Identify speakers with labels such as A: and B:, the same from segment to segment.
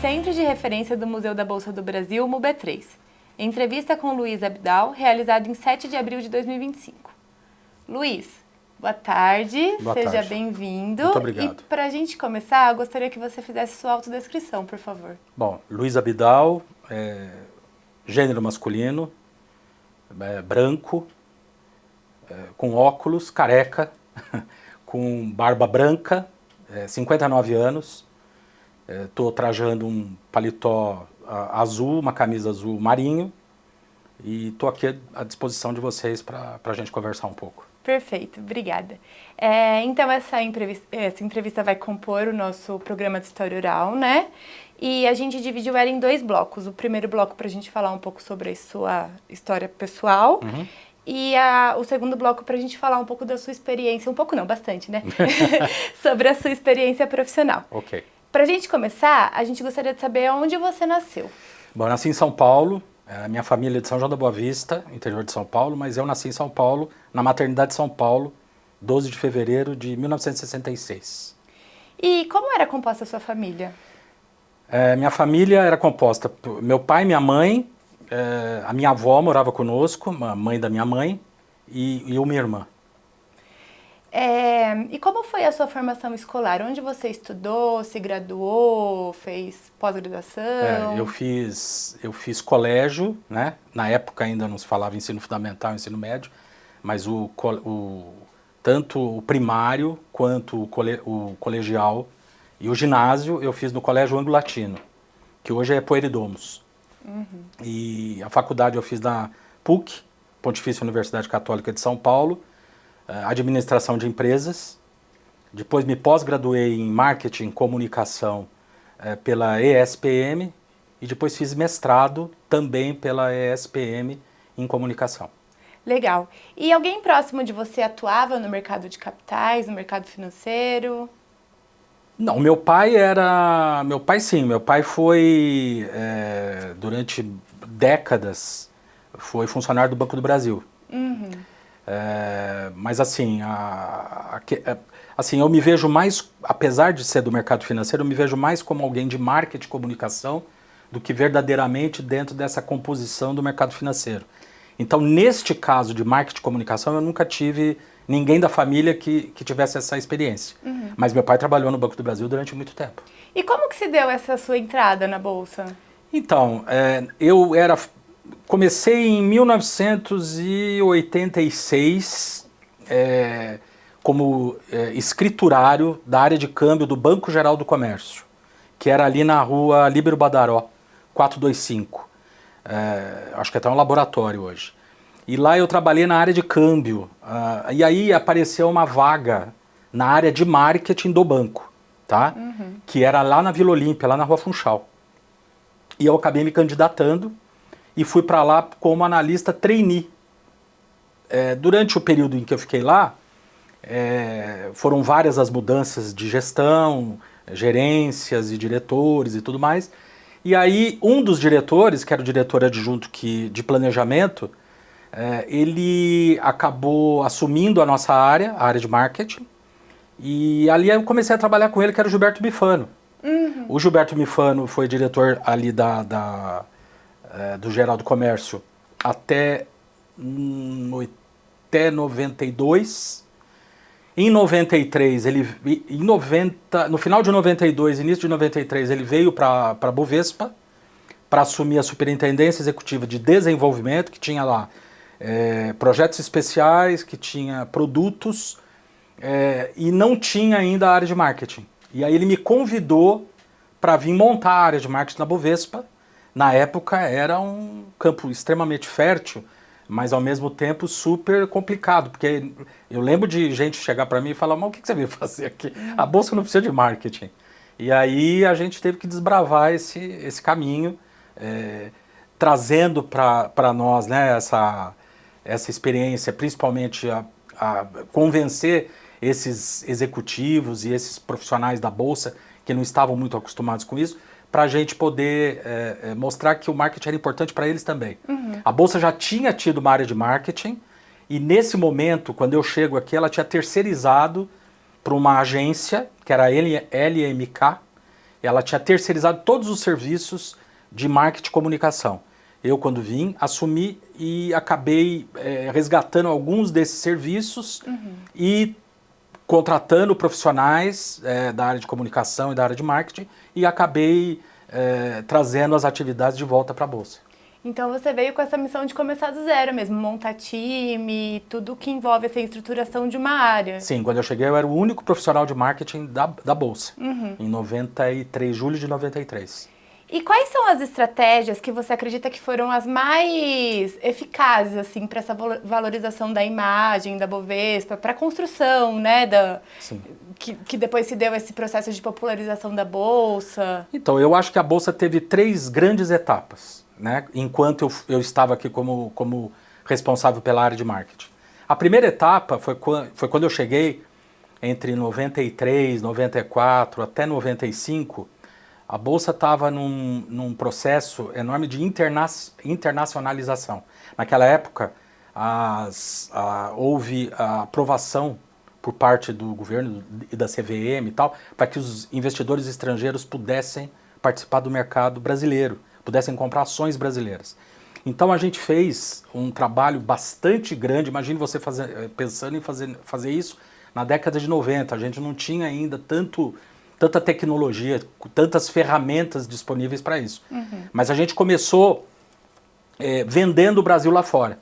A: Centro de Referência do Museu da Bolsa do Brasil, MUBE3. Entrevista com Luiz Abidal, realizada em 7 de abril de 2025. Luiz, boa tarde, seja bem-vindo.
B: Muito obrigado.
A: E para a gente começar, eu gostaria que você fizesse sua autodescrição, por favor.
B: Bom, Luiz Abidal, gênero masculino, branco, com óculos, careca, com barba branca, 59 anos. Estou trajando um paletó azul, uma camisa azul marinho, e estou aqui à disposição de vocês para a gente conversar um pouco.
A: Perfeito, obrigada. Então essa entrevista vai compor o nosso programa de história oral, né? E a gente dividiu ela em 2 blocos. O primeiro bloco para a gente falar um pouco sobre a sua história pessoal.
B: Uhum.
A: E o segundo bloco para a gente falar um pouco da sua experiência, um pouco não, bastante, né? Sobre a sua experiência profissional.
B: Ok.
A: Para a gente começar, a gente gostaria de saber onde você nasceu.
B: Bom, eu nasci em São Paulo, a minha família é de São João da Boa Vista, interior de São Paulo, mas eu nasci em São Paulo, na maternidade de São Paulo, 12 de fevereiro de 1966.
A: E como era composta a sua família?
B: Minha família era composta por meu pai e minha mãe, a minha avó morava conosco, a mãe da minha mãe, e eu, minha irmã.
A: E como foi a sua formação escolar? Onde você estudou, se graduou, fez pós-graduação?
B: Eu fiz colégio, né? Na época ainda não se falava ensino fundamental, ensino médio, mas tanto o primário quanto o colegial e o ginásio eu fiz no Colégio Anglo-Latino, que hoje é Pueridomus. Uhum. E a faculdade eu fiz na PUC, Pontifícia Universidade Católica de São Paulo, administração de empresas. Depois me pós-graduei em marketing e comunicação pela ESPM e depois fiz mestrado também pela ESPM em comunicação.
A: Legal. E alguém próximo de você atuava no mercado de capitais, no mercado financeiro?
B: Não, meu pai sim, meu pai foi, durante décadas, foi funcionário do Banco do Brasil. Uhum. Mas assim, eu me vejo mais, apesar de ser do mercado financeiro, eu me vejo mais como alguém de marketing e comunicação do que verdadeiramente dentro dessa composição do mercado financeiro. Então, neste caso de marketing e comunicação, eu nunca tive ninguém da família que tivesse essa experiência. Uhum. Mas meu pai trabalhou no Banco do Brasil durante muito tempo.
A: E como que se deu essa sua entrada na Bolsa?
B: Então, comecei em 1986 como escriturário da área de câmbio do Banco Geral do Comércio, que era ali na rua Líbero Badaró, 425. Acho que até um laboratório hoje. E lá eu trabalhei na área de câmbio. E aí apareceu uma vaga na área de marketing do banco, tá? Uhum. Que era lá na Vila Olímpia, lá na Rua Funchal. E eu acabei me candidatando e fui para lá como analista trainee. Durante o período em que eu fiquei lá, foram várias as mudanças de gestão, gerências e diretores e tudo mais. E aí um dos diretores, que era o diretor adjunto de planejamento, ele acabou assumindo a nossa área, a área de marketing, e ali eu comecei a trabalhar com ele, que era o Gilberto Mifano. Uhum. O Gilberto Mifano foi diretor ali do Geral do Comércio até 92. Em 93, no final de 92, início de 93, ele veio para a Bovespa para assumir a superintendência executiva de desenvolvimento, que tinha lá projetos especiais, que tinha produtos, e não tinha ainda a área de marketing. E aí ele me convidou para vir montar a área de marketing na Bovespa. Na época era um campo extremamente fértil, mas ao mesmo tempo super complicado, porque eu lembro de gente chegar para mim e falar, mas o que você veio fazer aqui? A Bolsa não precisa de marketing. E aí a gente teve que desbravar esse caminho, trazendo para nós, né, essa experiência, principalmente a convencer esses executivos e esses profissionais da Bolsa que não estavam muito acostumados com isso, para a gente poder mostrar que o marketing era importante para eles também. Uhum. A Bolsa já tinha tido uma área de marketing e nesse momento, quando eu chego aqui, ela tinha terceirizado para uma agência, que era a LMK, ela tinha terceirizado todos os serviços de marketing e comunicação. Eu, quando vim, assumi e acabei resgatando alguns desses serviços e contratando profissionais da área de comunicação e da área de marketing e acabei trazendo as atividades de volta para a Bolsa.
A: Então você veio com essa missão de começar do zero mesmo, montar time, tudo que envolve essa estruturação de uma área.
B: Sim, quando eu cheguei eu era o único profissional de marketing da Bolsa, em 93, julho de 93.
A: E quais são as estratégias que você acredita que foram as mais eficazes assim, para essa valorização da imagem da Bovespa, para a construção, né, que depois se deu esse processo de popularização da Bolsa?
B: Então, eu acho que a Bolsa teve 3 grandes etapas, né, enquanto eu estava aqui como responsável pela área de marketing. A primeira etapa foi quando eu cheguei entre 93, 94 até 95, a Bolsa estava num processo enorme de internacionalização. Naquela época, houve a aprovação por parte do governo e da CVM e tal, para que os investidores estrangeiros pudessem participar do mercado brasileiro, pudessem comprar ações brasileiras. Então a gente fez um trabalho bastante grande, imagine você pensando em fazer isso na década de 90, a gente não tinha ainda tanta tecnologia, tantas ferramentas disponíveis para isso. Mas a gente começou vendendo o Brasil lá fora.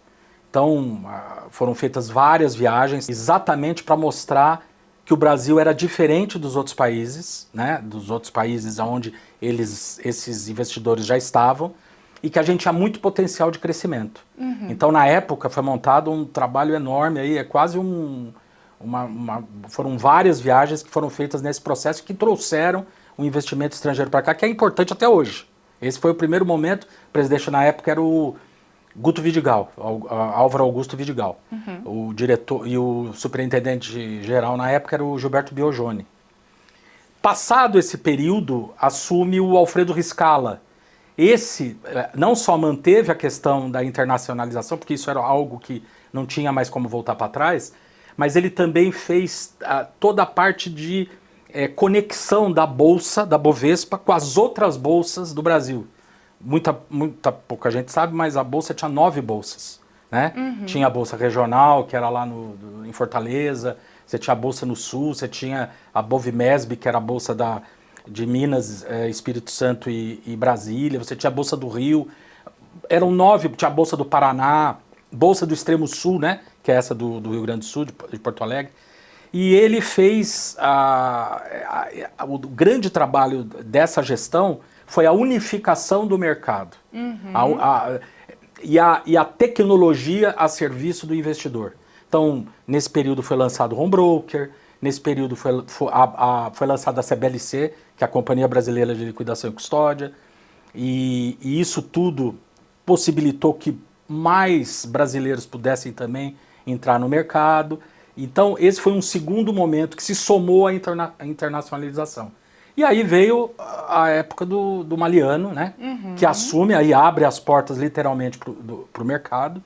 B: Então, foram feitas várias viagens exatamente para mostrar que o Brasil era diferente dos outros países, né, dos outros países onde esses investidores já estavam, e que a gente tinha muito potencial de crescimento. Então, na época, foi montado um trabalho enorme, aí, quase foram várias viagens que foram feitas nesse processo que trouxeram um investimento estrangeiro para cá, que é importante até hoje. Esse foi o primeiro momento. O presidente na época era o Guto Vidigal, Álvaro Augusto Vidigal. O diretor e o superintendente geral na época era o Gilberto Bioggioni. Passado esse período, assume o Alfredo Riscala. Esse não só manteve a questão da internacionalização, porque isso era algo que não tinha mais como voltar para trás, mas ele também fez toda a parte de conexão da Bolsa, da Bovespa, com as outras bolsas do Brasil. Muita pouca gente sabe, mas a Bolsa tinha 9 bolsas. Né? Tinha a Bolsa Regional, que era lá em Fortaleza, você tinha a Bolsa no Sul, você tinha a Bovmesb, que era a Bolsa de Minas, Espírito Santo e Brasília, você tinha a Bolsa do Rio, eram 9, tinha a Bolsa do Paraná, Bolsa do Extremo Sul, né? Que é essa do Rio Grande do Sul, de Porto Alegre. E ele fez o grande trabalho dessa gestão foi a unificação do mercado. E a tecnologia a serviço do investidor. Então, nesse período foi lançado o Home Broker, nesse período foi lançada a CBLC, que é a Companhia Brasileira de Liquidação e Custódia, e isso tudo possibilitou que mais brasileiros pudessem também entrar no mercado. Então, esse foi um segundo momento que se somou à internacionalização. E aí veio a época do Maliano, né? Que assume, aí abre as portas literalmente para o mercado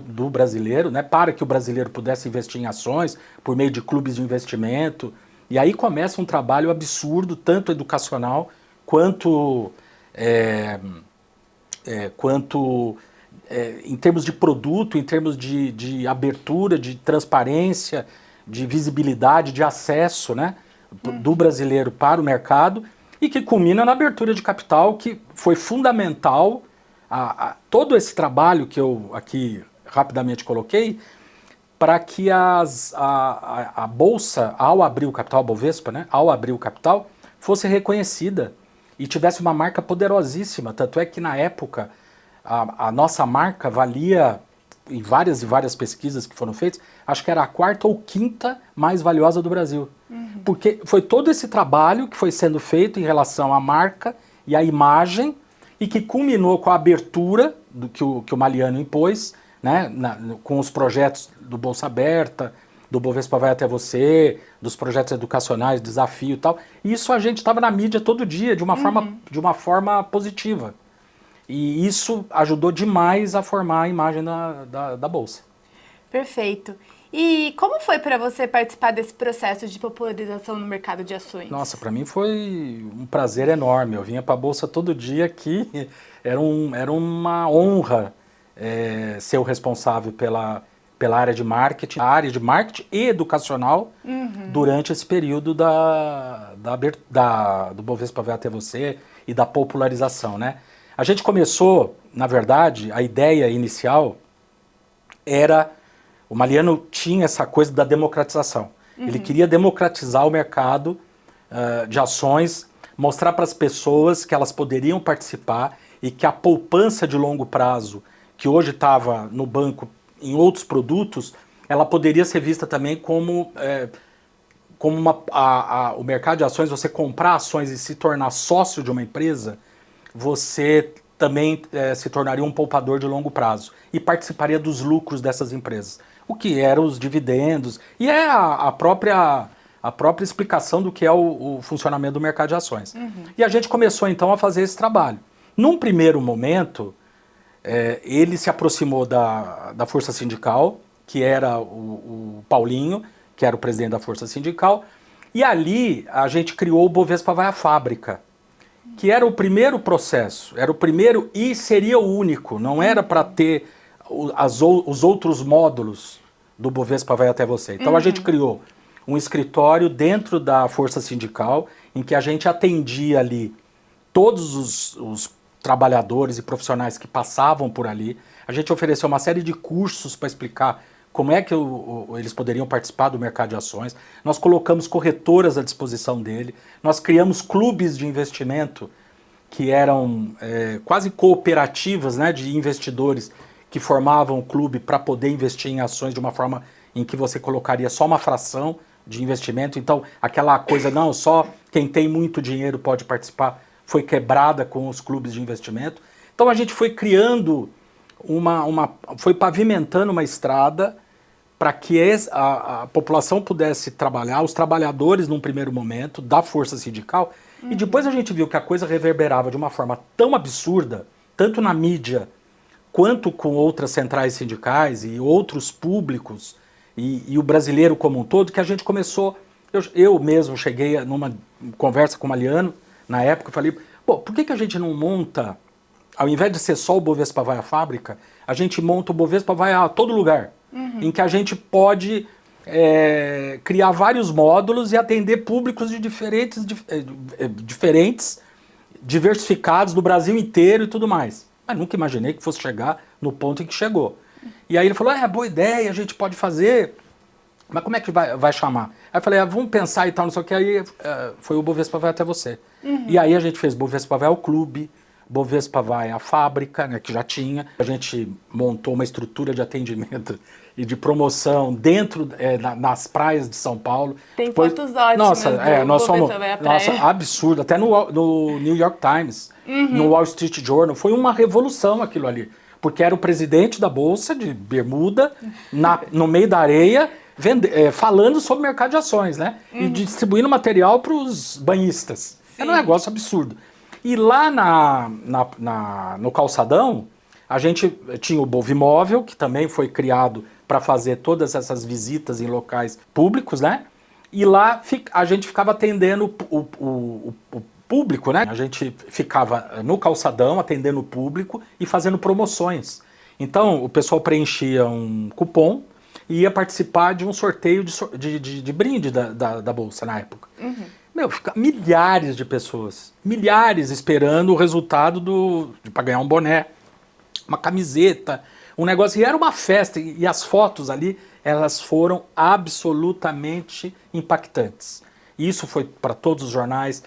B: do brasileiro, né? Para que o brasileiro pudesse investir em ações por meio de clubes de investimento. E aí começa um trabalho absurdo, tanto educacional quanto em termos de produto, em termos de abertura, de transparência, de visibilidade, de acesso, né, do brasileiro para o mercado, e que culmina na abertura de capital, que foi fundamental todo esse trabalho que eu aqui rapidamente coloquei, para que a Bolsa, ao abrir o capital, a Bovespa, né, ao abrir o capital, fosse reconhecida e tivesse uma marca poderosíssima. Tanto é que na época a nossa marca valia, em várias e várias pesquisas que foram feitas, acho que era a 4ª ou 5ª mais valiosa do Brasil. Porque foi todo esse trabalho que foi sendo feito em relação à marca e à imagem, e que culminou com a abertura que o Maliano impôs, né, com os projetos do Bolsa Aberta, do Bovespa Vai Até Você, dos projetos educacionais, desafio e tal. E isso a gente estava na mídia todo dia, de uma forma positiva. E isso ajudou demais a formar a imagem da Bolsa.
A: Perfeito. E como foi para você participar desse processo de popularização no mercado de ações?
B: Nossa, para mim foi um prazer enorme. Eu vinha para a Bolsa todo dia aqui, era uma honra ser o responsável pela área de marketing, e educacional durante esse período do Bovespa Vai Até Você e da popularização, né? A gente começou, na verdade, a ideia inicial era... O Maliano tinha essa coisa da democratização. Ele queria democratizar o mercado de ações, mostrar para as pessoas que elas poderiam participar e que a poupança de longo prazo, que hoje estava no banco em outros produtos, ela poderia ser vista também como o mercado de ações, você comprar ações e se tornar sócio de uma empresa, você também se tornaria um poupador de longo prazo e participaria dos lucros dessas empresas. O que eram os dividendos, e é a própria explicação do que é o funcionamento do mercado de ações. E a gente começou então a fazer esse trabalho. Num primeiro momento, ele se aproximou da Força Sindical, que era o Paulinho, que era o presidente da Força Sindical, e ali a gente criou o Bovespa Vai à Fábrica, que era o primeiro processo, era o primeiro e seria o único, não era para ter os outros módulos do Bovespa Vai Até Você. Então a gente criou um escritório dentro da Força Sindical, em que a gente atendia ali todos os trabalhadores e profissionais que passavam por ali. A gente ofereceu uma série de cursos para explicar como é que eles poderiam participar do mercado de ações. Nós colocamos corretoras à disposição dele. Nós criamos clubes de investimento que eram quase cooperativas, né, de investidores que formavam o clube para poder investir em ações de uma forma em que você colocaria só uma fração de investimento. Então, aquela coisa, não, só quem tem muito dinheiro pode participar, foi quebrada com os clubes de investimento. Então, a gente foi criando foi pavimentando uma estrada para que a população pudesse trabalhar, os trabalhadores num primeiro momento, da força sindical, e depois a gente viu que a coisa reverberava de uma forma tão absurda, tanto na mídia, quanto com outras centrais sindicais e outros públicos, e o brasileiro como um todo, que a gente começou... Eu mesmo cheguei numa conversa com o Maliano, na época, eu falei, por que a gente não monta, ao invés de ser só o Bovespa Vai à Fábrica, a gente monta o Bovespa Vai a todo lugar, em que a gente pode criar vários módulos e atender públicos de diferentes, diversificados do Brasil inteiro e tudo mais. Mas nunca imaginei que fosse chegar no ponto em que chegou. E aí ele falou, boa ideia, a gente pode fazer, mas como é que vai chamar? Aí eu falei, vamos pensar e tal, não sei o que, aí foi o Bovespa Vai Até Você. E aí a gente fez Bovespa Vai ao Clube, Bovespa Vai à Fábrica, né, que já tinha. A gente montou uma estrutura de atendimento e de promoção dentro nas praias de São Paulo.
A: Tem fotos ótimas.
B: Nossa, nós somos absurdo, até no New York Times, no Wall Street Journal, foi uma revolução aquilo ali, porque era o presidente da bolsa de bermuda no meio da areia, falando sobre o mercado de ações, né? E distribuindo material para os banhistas. Sim. Era um negócio absurdo. E lá no calçadão, a gente tinha o Bovimóvel, que também foi criado para fazer todas essas visitas em locais públicos, né? E lá a gente ficava atendendo o público, né? A gente ficava no calçadão atendendo o público e fazendo promoções. Então, o pessoal preenchia um cupom e ia participar de um sorteio de brinde da Bolsa na época. Fica milhares de pessoas, milhares esperando o resultado para ganhar um boné, uma camiseta, um negócio. E era uma festa, e as fotos ali, elas foram absolutamente impactantes. Isso foi para todos os jornais.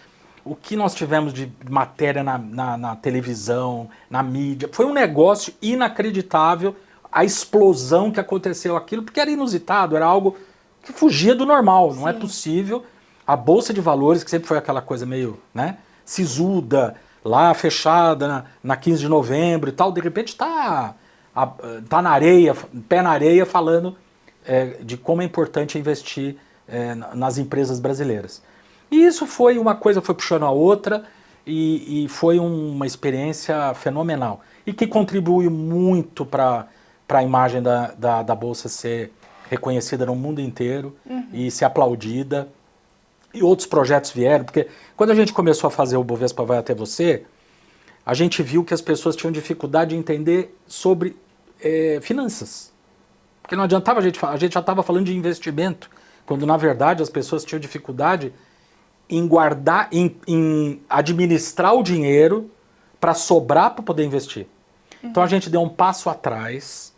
B: O que nós tivemos de matéria na televisão, na mídia, foi um negócio inacreditável, a explosão que aconteceu aquilo, porque era inusitado, era algo que fugia do normal, não é possível. A Bolsa de Valores, que sempre foi aquela coisa meio, né, sisuda, lá fechada na 15 de novembro e tal, de repente tá na areia, pé na areia, falando de como é importante investir nas empresas brasileiras. E isso foi uma coisa, foi puxando a outra, e foi uma experiência fenomenal. E que contribuiu muito para a imagem da Bolsa ser reconhecida no mundo inteiro e ser aplaudida. E outros projetos vieram, porque quando a gente começou a fazer o Bovespa Vai Até Você, a gente viu que as pessoas tinham dificuldade de entender sobre finanças. Porque não adiantava a gente já estava falando de investimento, quando na verdade as pessoas tinham dificuldade em guardar, em administrar o dinheiro para sobrar para poder investir. Então a gente deu um passo atrás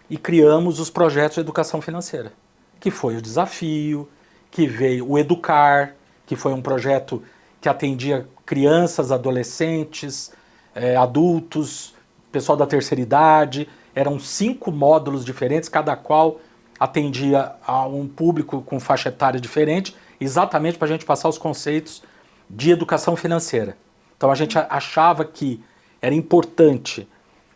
B: e criamos os projetos de educação financeira, que foi o desafio, que veio o Educar, que foi um projeto que atendia crianças, adolescentes, adultos, pessoal da terceira idade. Eram 5 módulos diferentes, cada qual atendia a um público com faixa etária diferente, exatamente para a gente passar os conceitos de educação financeira. Então a gente achava que era importante,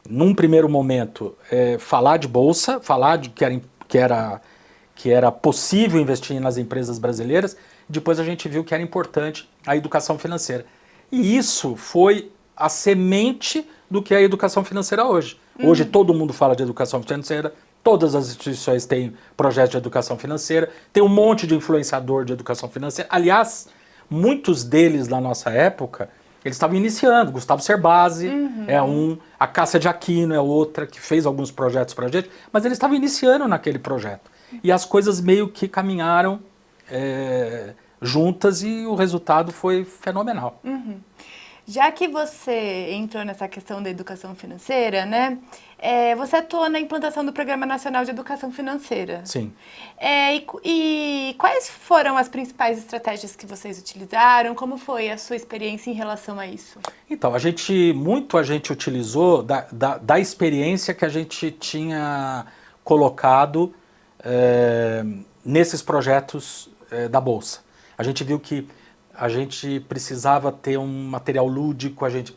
B: num primeiro momento, falar de bolsa, falar de que era possível investir nas empresas brasileiras. Depois a gente viu que era importante a educação financeira. E isso foi a semente do que é a educação financeira hoje. Hoje todo mundo fala de educação financeira, todas as instituições têm projetos de educação financeira, tem um monte de influenciador de educação financeira. Aliás, muitos deles na nossa época, eles estavam iniciando. Gustavo Cerbasi é um, a Cássia de Aquino é outra, que fez alguns projetos para a gente, mas eles estavam iniciando naquele projeto. E as coisas meio que caminharam juntas e o resultado foi fenomenal.
A: Já que você entrou nessa questão da educação financeira, né? Você atuou na implantação do Programa Nacional de Educação Financeira.
B: Sim.
A: E quais foram as principais estratégias que vocês utilizaram? Como foi a sua experiência em relação a isso?
B: Então, a gente utilizou da experiência que a gente tinha colocado nesses projetos da Bolsa. A gente viu que a gente precisava ter um material lúdico, a gente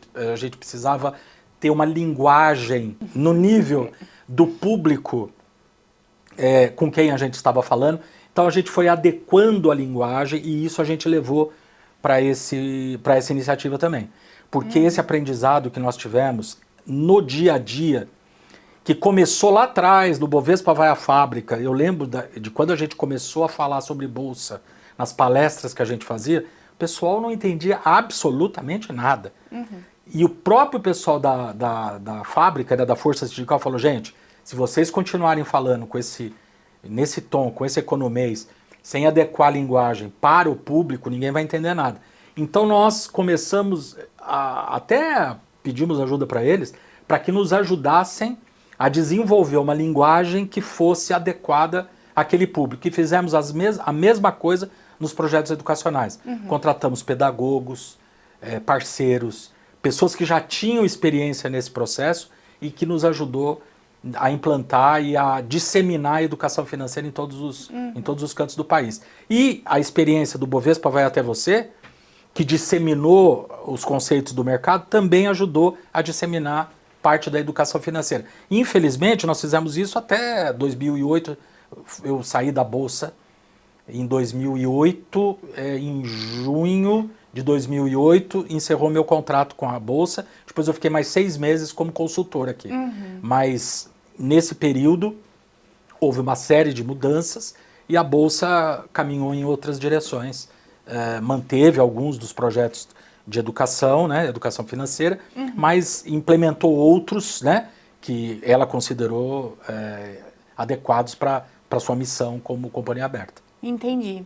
B: precisava ter uma linguagem no nível do público com quem a gente estava falando. Então a gente foi adequando a linguagem e isso a gente levou para essa iniciativa também. Porque esse aprendizado que nós tivemos no dia a dia, que começou lá atrás, no Bovespa Vai à Fábrica, eu lembro de quando a gente começou a falar sobre Bolsa, nas palestras que a gente fazia, o pessoal não entendia absolutamente nada. E o próprio pessoal da fábrica, da Força Sindical, falou, gente, se vocês continuarem falando nesse tom, com esse economês, sem adequar a linguagem para o público, ninguém vai entender nada. Então nós começamos, até pedimos ajuda para eles, para que nos ajudassem a desenvolver uma linguagem que fosse adequada àquele público. E fizemos a mesma coisa nos projetos educacionais. Contratamos pedagogos, parceiros, pessoas que já tinham experiência nesse processo e que nos ajudou a implantar e a disseminar a educação financeira em todos os cantos do país. E a experiência do Bovespa Vai Até Você, que disseminou os conceitos do mercado, também ajudou a disseminar parte da educação financeira. Infelizmente, nós fizemos isso até 2008. Eu saí da Bolsa em 2008, em junho de 2008, encerrou meu contrato com a Bolsa. Depois eu fiquei mais 6 meses como consultor aqui. Mas nesse período houve uma série de mudanças e a Bolsa caminhou em outras direções. Manteve alguns dos projetos de educação, né, educação financeira, mas implementou outros, né, que ela considerou adequados para sua missão como companhia aberta.
A: Entendi.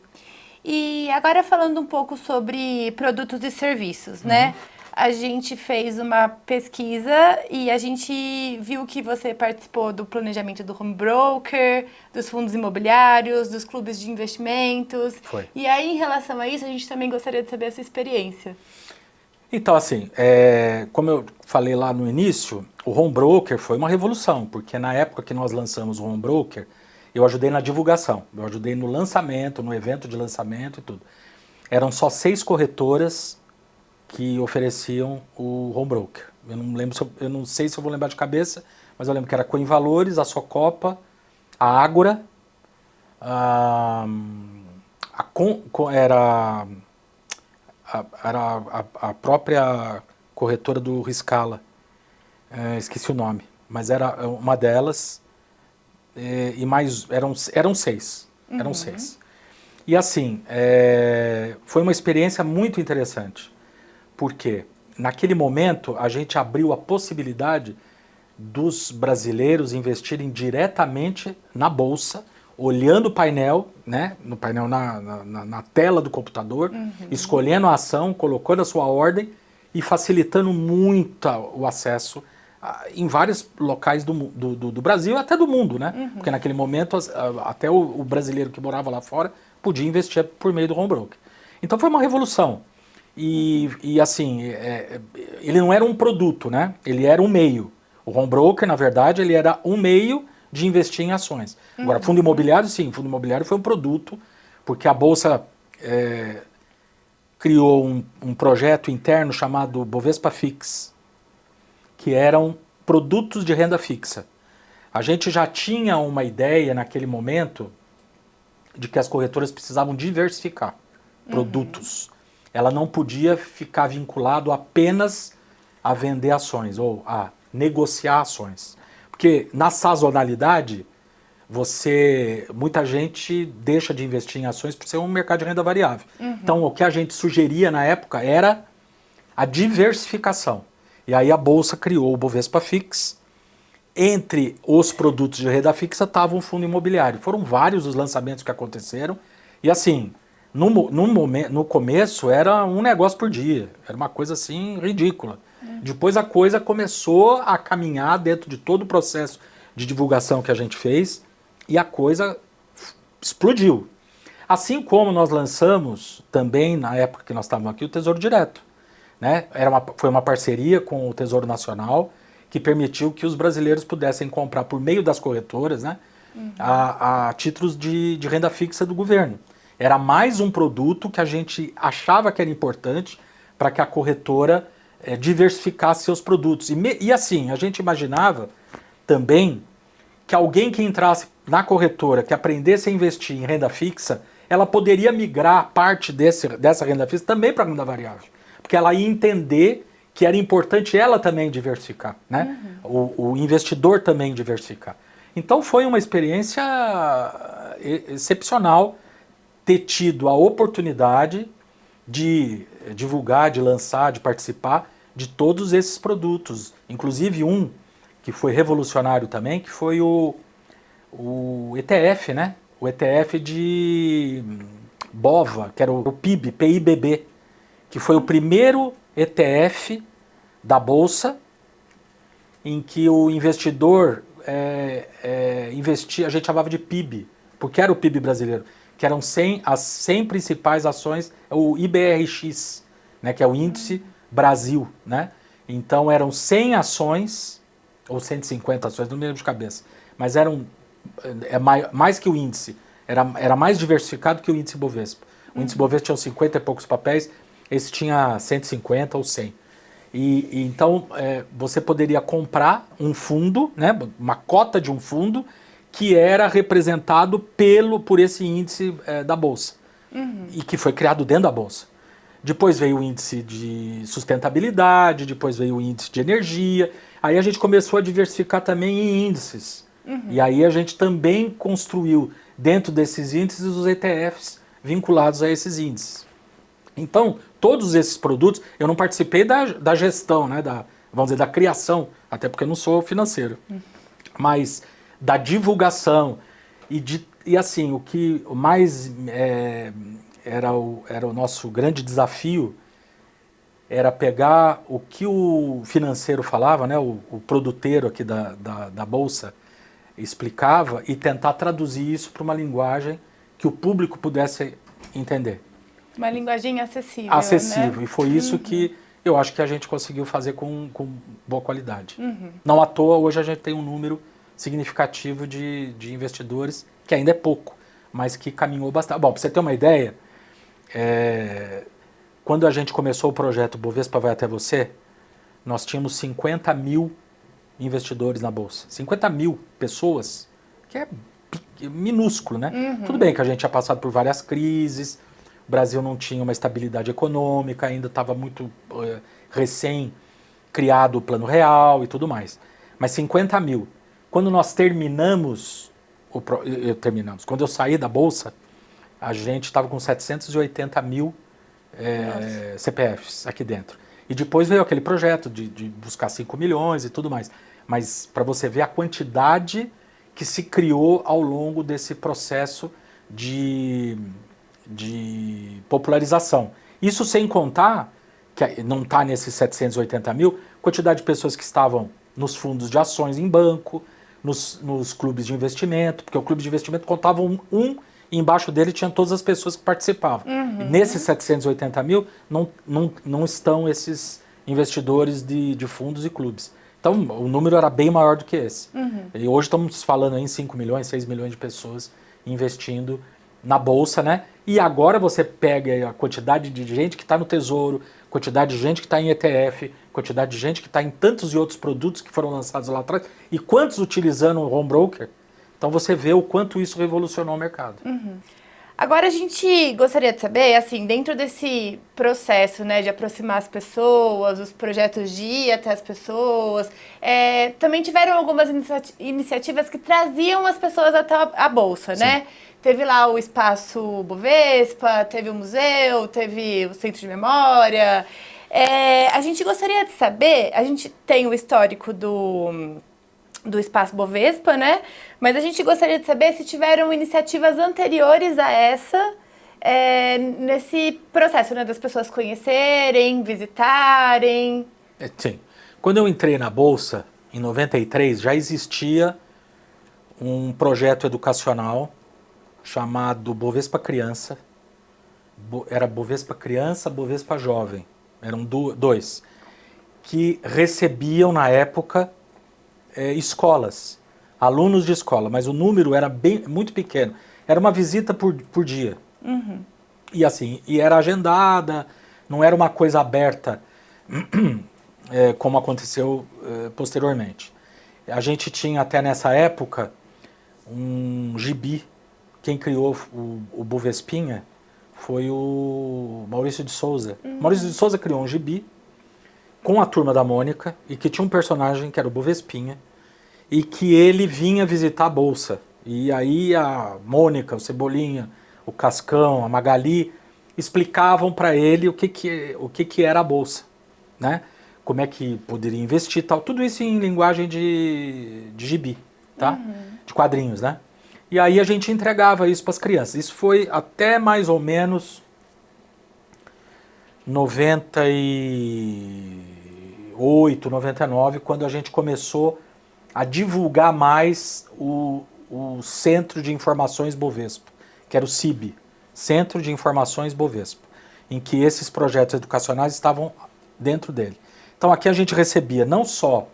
A: E agora falando um pouco sobre produtos e serviços, né? A gente fez uma pesquisa e a gente viu que você participou do planejamento do home broker, dos fundos imobiliários, dos clubes de investimentos.
B: Foi.
A: E aí, em relação a isso, a gente também gostaria de saber a sua experiência.
B: Então, assim, como eu falei lá no início, o home broker foi uma revolução, porque na época que nós lançamos o home broker, eu ajudei na divulgação, eu ajudei no lançamento, no evento de lançamento e tudo. Eram só 6 corretoras que ofereciam o home broker. Eu não sei se eu vou lembrar de cabeça, mas eu lembro que era Coinvalores, a Socopa, a Ágora, era a própria corretora do Riscala, esqueci o nome, mas era uma delas. e mais eram seis. Eram seis. E assim, foi uma experiência muito interessante. Porque naquele momento a gente abriu a possibilidade dos brasileiros investirem diretamente na bolsa, olhando o painel, né, no painel na tela do computador, escolhendo a ação, colocando a sua ordem e facilitando muito o acesso em vários locais do Brasil e até do mundo, né? Porque naquele momento até o brasileiro que morava lá fora podia investir por meio do home broker. Então foi uma revolução. E assim, ele não era um produto, né? Ele era um meio. O home broker, na verdade, ele era um meio de investir em ações. Agora, fundo imobiliário, sim, fundo imobiliário foi um produto, porque a Bolsa criou um projeto interno chamado Bovespa Fix, que eram produtos de renda fixa. A gente já tinha uma ideia naquele momento de que as corretoras precisavam diversificar produtos. Ela não podia ficar vinculado apenas a vender ações ou a negociar ações. Porque na sazonalidade, muita gente deixa de investir em ações por ser um mercado de renda variável. Então, o que a gente sugeria na época era a diversificação. E aí a Bolsa criou o Bovespa Fix. Entre os produtos de renda fixa estava um fundo imobiliário. Foram vários os lançamentos que aconteceram. E assim, no começo era um negócio por dia. Era uma coisa assim ridícula. Depois a coisa começou a caminhar dentro de todo o processo de divulgação que a gente fez. E a coisa explodiu. Assim como nós lançamos também, na época que nós estávamos aqui, o Tesouro Direto. Né? Foi uma parceria com o Tesouro Nacional que permitiu que os brasileiros pudessem comprar por meio das corretoras, né, a títulos de renda fixa do governo. Era mais um produto que a gente achava que era importante para que a corretora diversificasse seus produtos. E assim, a gente imaginava também que alguém que entrasse na corretora, que aprendesse a investir em renda fixa, ela poderia migrar parte dessa renda fixa também para a renda variável. Porque ela ia entender que era importante ela também diversificar, né? O investidor também diversificar. Então foi uma experiência excepcional ter tido a oportunidade de divulgar, de lançar, de participar de todos esses produtos. Inclusive um que foi revolucionário também, que foi o ETF, né? O ETF de BOVA, que era o PIBB, que foi o primeiro ETF da Bolsa em que o investidor investia, a gente chamava de PIB, porque era o PIB brasileiro, que eram as 100 principais ações, o IBRX, né, que é o Índice Brasil, né? Então eram 100 ações, ou 150 ações, não me lembro de cabeça, mas eram mais que o índice, era mais diversificado que o índice Bovespa. O índice Bovespa tinha 50 e poucos papéis, esse tinha 150 ou 100. E então você poderia comprar um fundo, né, uma cota de um fundo, que era representado por esse índice da Bolsa, e que foi criado dentro da Bolsa. Depois veio o índice de sustentabilidade, depois veio o índice de energia, aí a gente começou a diversificar também em índices. E aí a gente também construiu dentro desses índices os ETFs vinculados a esses índices. Então, todos esses produtos, eu não participei da gestão, né, vamos dizer, da criação, até porque eu não sou financeiro, mas da divulgação e assim, o que mais era o nosso grande desafio era pegar o que o financeiro falava, né, o produteiro aqui da Bolsa explicava e tentar traduzir isso para uma linguagem que o público pudesse entender.
A: Uma linguagem acessível,
B: acessível,
A: né?
B: E foi isso que eu acho que a gente conseguiu fazer com boa qualidade. Não à toa, hoje a gente tem um número significativo de investidores, que ainda é pouco, mas que caminhou bastante. Bom, para você ter uma ideia, quando a gente começou o projeto Bovespa Vai Até Você, nós tínhamos 50 mil investidores na Bolsa. 50 mil pessoas, que é minúsculo, né? Tudo bem que a gente tinha passado por várias crises, o Brasil não tinha uma estabilidade econômica, ainda estava muito recém-criado o Plano Real e tudo mais. Mas 50 mil. Quando nós terminamos terminamos. Quando eu saí da Bolsa, a gente estava com 780 mil CPFs aqui dentro. E depois veio aquele projeto de buscar 5 milhões e tudo mais. Mas para você ver a quantidade que se criou ao longo desse processo de popularização. Isso sem contar, que não está nesses 780 mil, quantidade de pessoas que estavam nos fundos de ações em banco, nos clubes de investimento, porque o clube de investimento contava e embaixo dele tinha todas as pessoas que participavam. E nesses 780 mil não estão esses investidores de fundos e clubes. Então o número era bem maior do que esse. E hoje estamos falando aí em 5 milhões, 6 milhões de pessoas investindo na Bolsa, né? E agora você pega a quantidade de gente que está no Tesouro, quantidade de gente que está em ETF, quantidade de gente que está em tantos e outros produtos que foram lançados lá atrás, e quantos utilizando o home broker. Então você vê o quanto isso revolucionou o mercado.
A: Agora a gente gostaria de saber, assim, dentro desse processo, né, de aproximar as pessoas, os projetos de ir até as pessoas, também tiveram algumas iniciativas que traziam as pessoas até a Bolsa,
B: Sim.
A: né? Teve lá o Espaço Bovespa, teve o museu, teve o Centro de Memória. A gente gostaria de saber, a gente tem o histórico do Espaço Bovespa, né? Mas a gente gostaria de saber se tiveram iniciativas anteriores a essa, nesse processo, né? Das pessoas conhecerem, visitarem.
B: Sim. Quando eu entrei na Bolsa, em 93, já existia um projeto educacional chamado Bovespa Criança. Era Bovespa Criança, Bovespa Jovem. Eram dois. Que recebiam, na época, escolas, alunos de escola, mas o número era muito pequeno. Era uma visita por dia. E assim, era agendada, não era uma coisa aberta, como aconteceu posteriormente. A gente tinha até nessa época um gibi. Quem criou o Bovespinha foi o Maurício de Souza. Maurício de Souza criou um gibi com a Turma da Mônica, e que tinha um personagem que era o Bovespinha, e que ele vinha visitar a Bolsa. E aí a Mônica, o Cebolinha, o Cascão, a Magali, explicavam para ele o que era a Bolsa, né? Como é que poderia investir e tal. Tudo isso em linguagem de gibi, tá? De quadrinhos, né? E aí a gente entregava isso para as crianças. Isso foi até mais ou menos 98, 99, quando a gente começou a divulgar mais o Centro de Informações Bovespa, que era o CIB, Centro de Informações Bovespa, em que esses projetos educacionais estavam dentro dele. Então aqui a gente recebia não só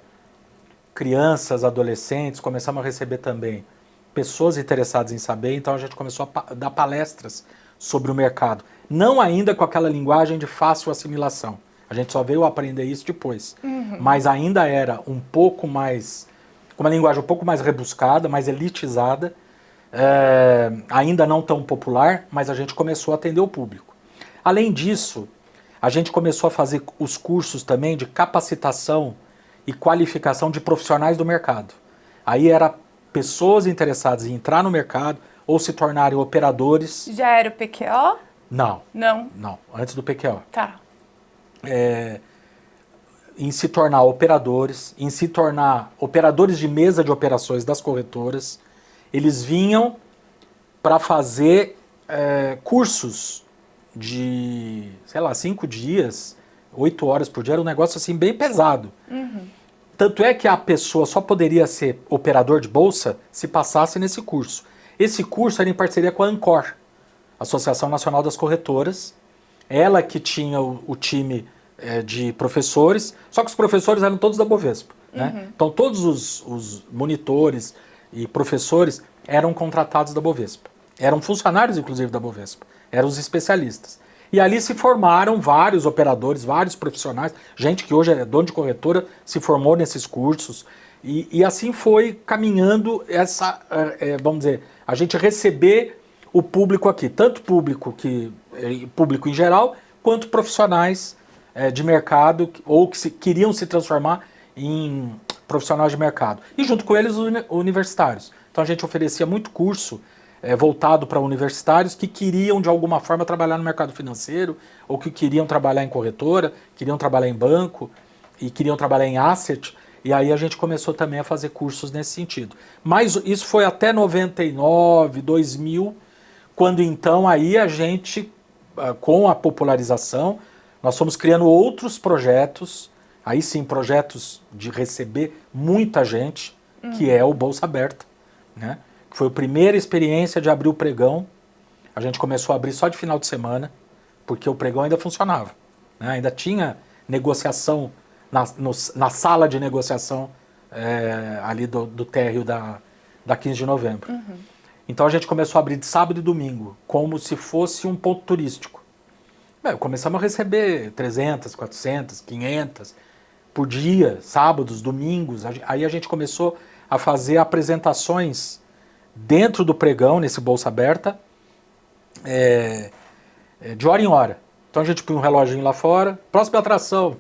B: crianças, adolescentes, começamos a receber também pessoas interessadas em saber, então a gente começou a dar palestras sobre o mercado. Não ainda com aquela linguagem de fácil assimilação. A gente só veio aprender isso depois. Mas ainda era um pouco mais, com uma linguagem um pouco mais rebuscada, mais elitizada, ainda não tão popular, mas a gente começou a atender o público. Além disso, a gente começou a fazer os cursos também de capacitação e qualificação de profissionais do mercado. Aí era pessoas interessadas em entrar no mercado ou se tornarem operadores.
A: Já era o PQO?
B: Não.
A: Não?
B: Não, antes do PQO.
A: Tá.
B: Em se tornar operadores, em se tornar operadores de mesa de operações das corretoras. Eles vinham para fazer cursos de, 5 dias, 8 horas por dia, era um negócio assim bem pesado. Tanto é que a pessoa só poderia ser operador de bolsa se passasse nesse curso. Esse curso era em parceria com a Ancor, Associação Nacional das Corretoras. Ela que tinha o time de professores, só que os professores eram todos da Bovespa. Né? Então todos os monitores e professores eram contratados da Bovespa. Eram funcionários, inclusive, da Bovespa. Eram os especialistas. E ali se formaram vários operadores, vários profissionais, gente que hoje é dono de corretora, se formou nesses cursos. E assim foi caminhando essa, vamos dizer, a gente receber o público aqui, tanto público em geral, quanto profissionais de mercado ou que queriam se transformar em profissionais de mercado. E junto com eles os universitários, Então a gente oferecia muito curso voltado para universitários que queriam de alguma forma trabalhar no mercado financeiro, ou que queriam trabalhar em corretora, queriam trabalhar em banco e queriam trabalhar em asset. E aí a gente começou também a fazer cursos nesse sentido. Mas isso foi até 99, 2000, quando então aí a gente, com a popularização, nós fomos criando outros projetos, aí sim projetos de receber muita gente, que é o Bolsa Aberta, né? Que foi a primeira experiência de abrir o pregão. A gente começou a abrir só de final de semana, porque o pregão ainda funcionava, né? Ainda tinha negociação na sala de negociação ali do térreo da 15 de novembro. Então a gente começou a abrir de sábado e domingo, como se fosse um ponto turístico. Começamos a receber 300, 400, 500 por dia, sábados, domingos. Aí a gente começou a fazer apresentações dentro do pregão, nesse Bolsa Aberta, de hora em hora. Então a gente põe um reloginho lá fora, próxima atração,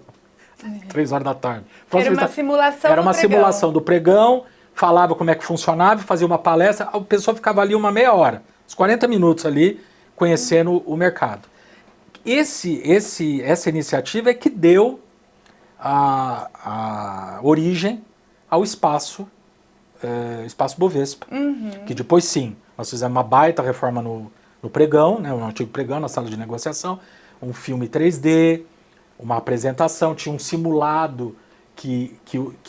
B: 3 horas da tarde.
A: Era uma simulação
B: Era uma simulação do pregão, falava como é que funcionava, fazia uma palestra, a pessoa ficava ali uma meia hora, uns 40 minutos ali, conhecendo o mercado. Essa iniciativa é que deu a origem ao Espaço Bovespa, que depois sim, nós fizemos uma baita reforma no pregão, né, no antigo pregão, na sala de negociação, um filme 3D, uma apresentação, tinha um simulado que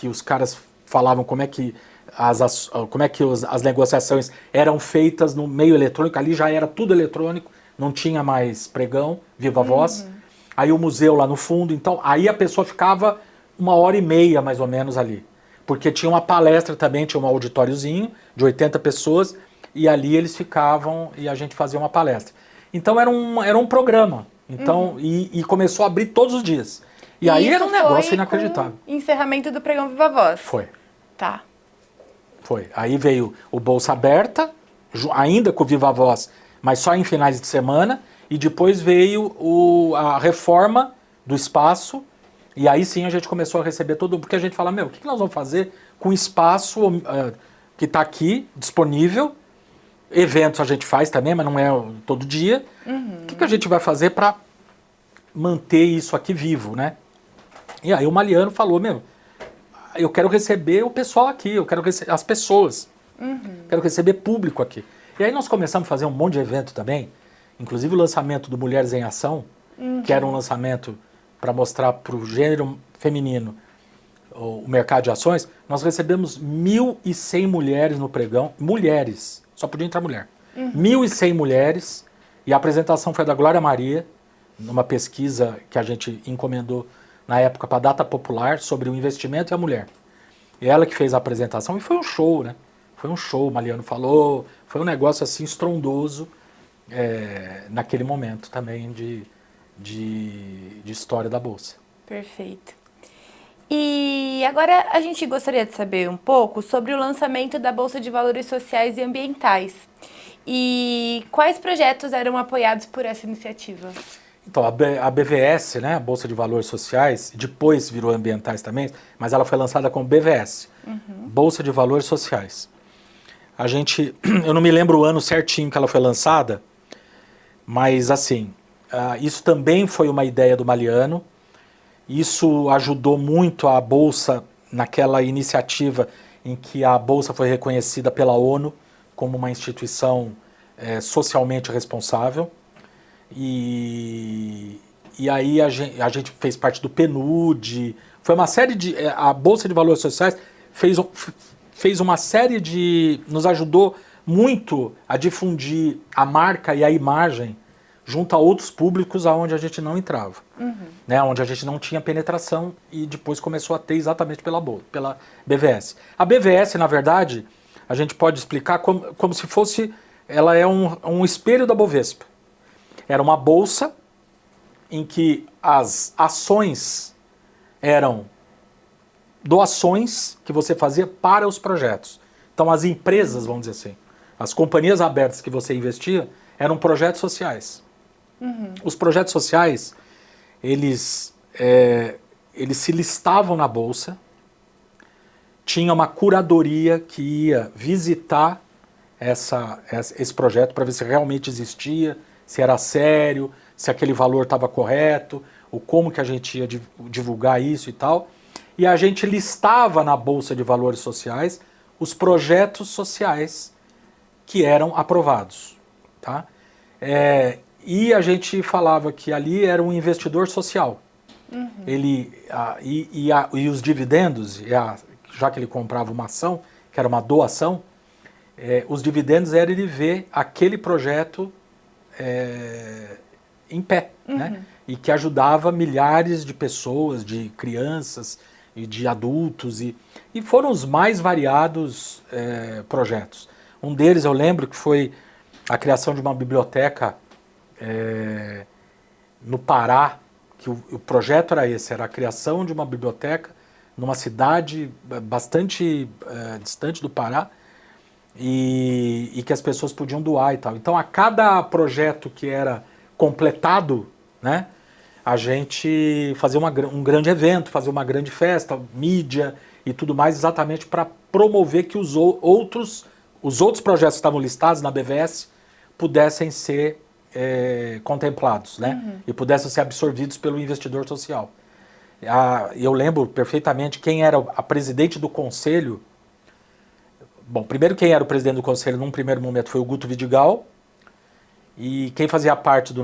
B: os caras falavam como é que as negociações eram feitas no meio eletrônico, ali já era tudo eletrônico, não tinha mais pregão, viva voz. Aí o museu lá no fundo, então aí a pessoa ficava 1h30 mais ou menos ali. Porque tinha uma palestra também, tinha um auditóriozinho de 80 pessoas, e ali eles ficavam e a gente fazia uma palestra. Então era um programa. Então, e começou a abrir todos os dias. E aí era um negócio inacreditável.
A: Encerramento do pregão Viva Voz.
B: Foi.
A: Tá.
B: Foi. Aí veio o Bolsa Aberta, ainda com o Viva Voz, mas só em finais de semana, e depois veio a reforma do espaço, e aí sim a gente começou a receber todo, porque a gente fala, o que nós vamos fazer com o espaço que está aqui, disponível, eventos a gente faz também, mas não é todo dia, o que a gente vai fazer para manter isso aqui vivo, né? E aí o Maliano falou, eu quero receber o pessoal aqui, eu quero receber as pessoas, quero receber público aqui. E aí nós começamos a fazer um monte de evento também, inclusive o lançamento do Mulheres em Ação, que era um lançamento para mostrar para o gênero feminino o mercado de ações. Nós recebemos 1.100 mulheres no pregão, mulheres, só podia entrar mulher. 1.100 mulheres, e a apresentação foi da Glória Maria, numa pesquisa que a gente encomendou na época para a Data Popular sobre o investimento e a mulher. E ela que fez a apresentação, e foi um show, né? Foi um show, o Maliano falou, foi um negócio assim estrondoso naquele momento também de história da Bolsa.
A: Perfeito. E agora a gente gostaria de saber um pouco sobre o lançamento da Bolsa de Valores Sociais e Ambientais. E quais projetos eram apoiados por essa iniciativa?
B: Então, a BVS, né, a Bolsa de Valores Sociais, depois virou ambientais também, mas ela foi lançada como BVS, Bolsa de Valores Sociais. Eu não me lembro o ano certinho que ela foi lançada, mas assim, isso também foi uma ideia do Maliano, isso ajudou muito a Bolsa naquela iniciativa em que a Bolsa foi reconhecida pela ONU como uma instituição socialmente responsável. E aí a gente fez parte do PNUD, foi uma série de... A Bolsa de Valores Sociais fez uma série de... nos ajudou muito a difundir a marca e a imagem junto a outros públicos aonde a gente não entrava, né, onde a gente não tinha penetração, e depois começou a ter exatamente pela BVS. A BVS, na verdade, a gente pode explicar como se fosse... Ela é um espelho da Bovespa. Era uma bolsa em que as ações eram doações que você fazia para os projetos. Então as empresas, vamos dizer assim, as companhias abertas que você investia eram projetos sociais. Os projetos sociais, eles se listavam na bolsa tinha uma curadoria que ia visitar esse projeto para ver se realmente existia, se era sério, se aquele valor estava correto, ou como que a gente ia divulgar isso e tal. E a gente listava na Bolsa de Valores Sociais os projetos sociais que eram aprovados. Tá? E a gente falava que ali era um investidor social. Uhum. E os dividendos, já que ele comprava uma ação, que era uma doação, os dividendos era ele ver aquele projeto em pé, uhum. né? E que ajudava milhares de pessoas, de crianças e de adultos, e foram os mais variados projetos. Um deles eu lembro que foi a criação de uma biblioteca no Pará, que o projeto era esse, era a criação de uma biblioteca numa cidade bastante distante do Pará, e que as pessoas podiam doar e tal. Então, a cada projeto que era completado, né, a gente fazia um grande evento, fazia uma grande festa, mídia e tudo mais, exatamente para promover que os outros projetos que estavam listados na BVS pudessem ser contemplados, né, uhum. e pudessem ser absorvidos pelo investidor social. Eu lembro perfeitamente quem era a presidente do conselho. Bom, primeiro quem era o presidente do conselho num primeiro momento foi o Guto Vidigal, e quem fazia parte do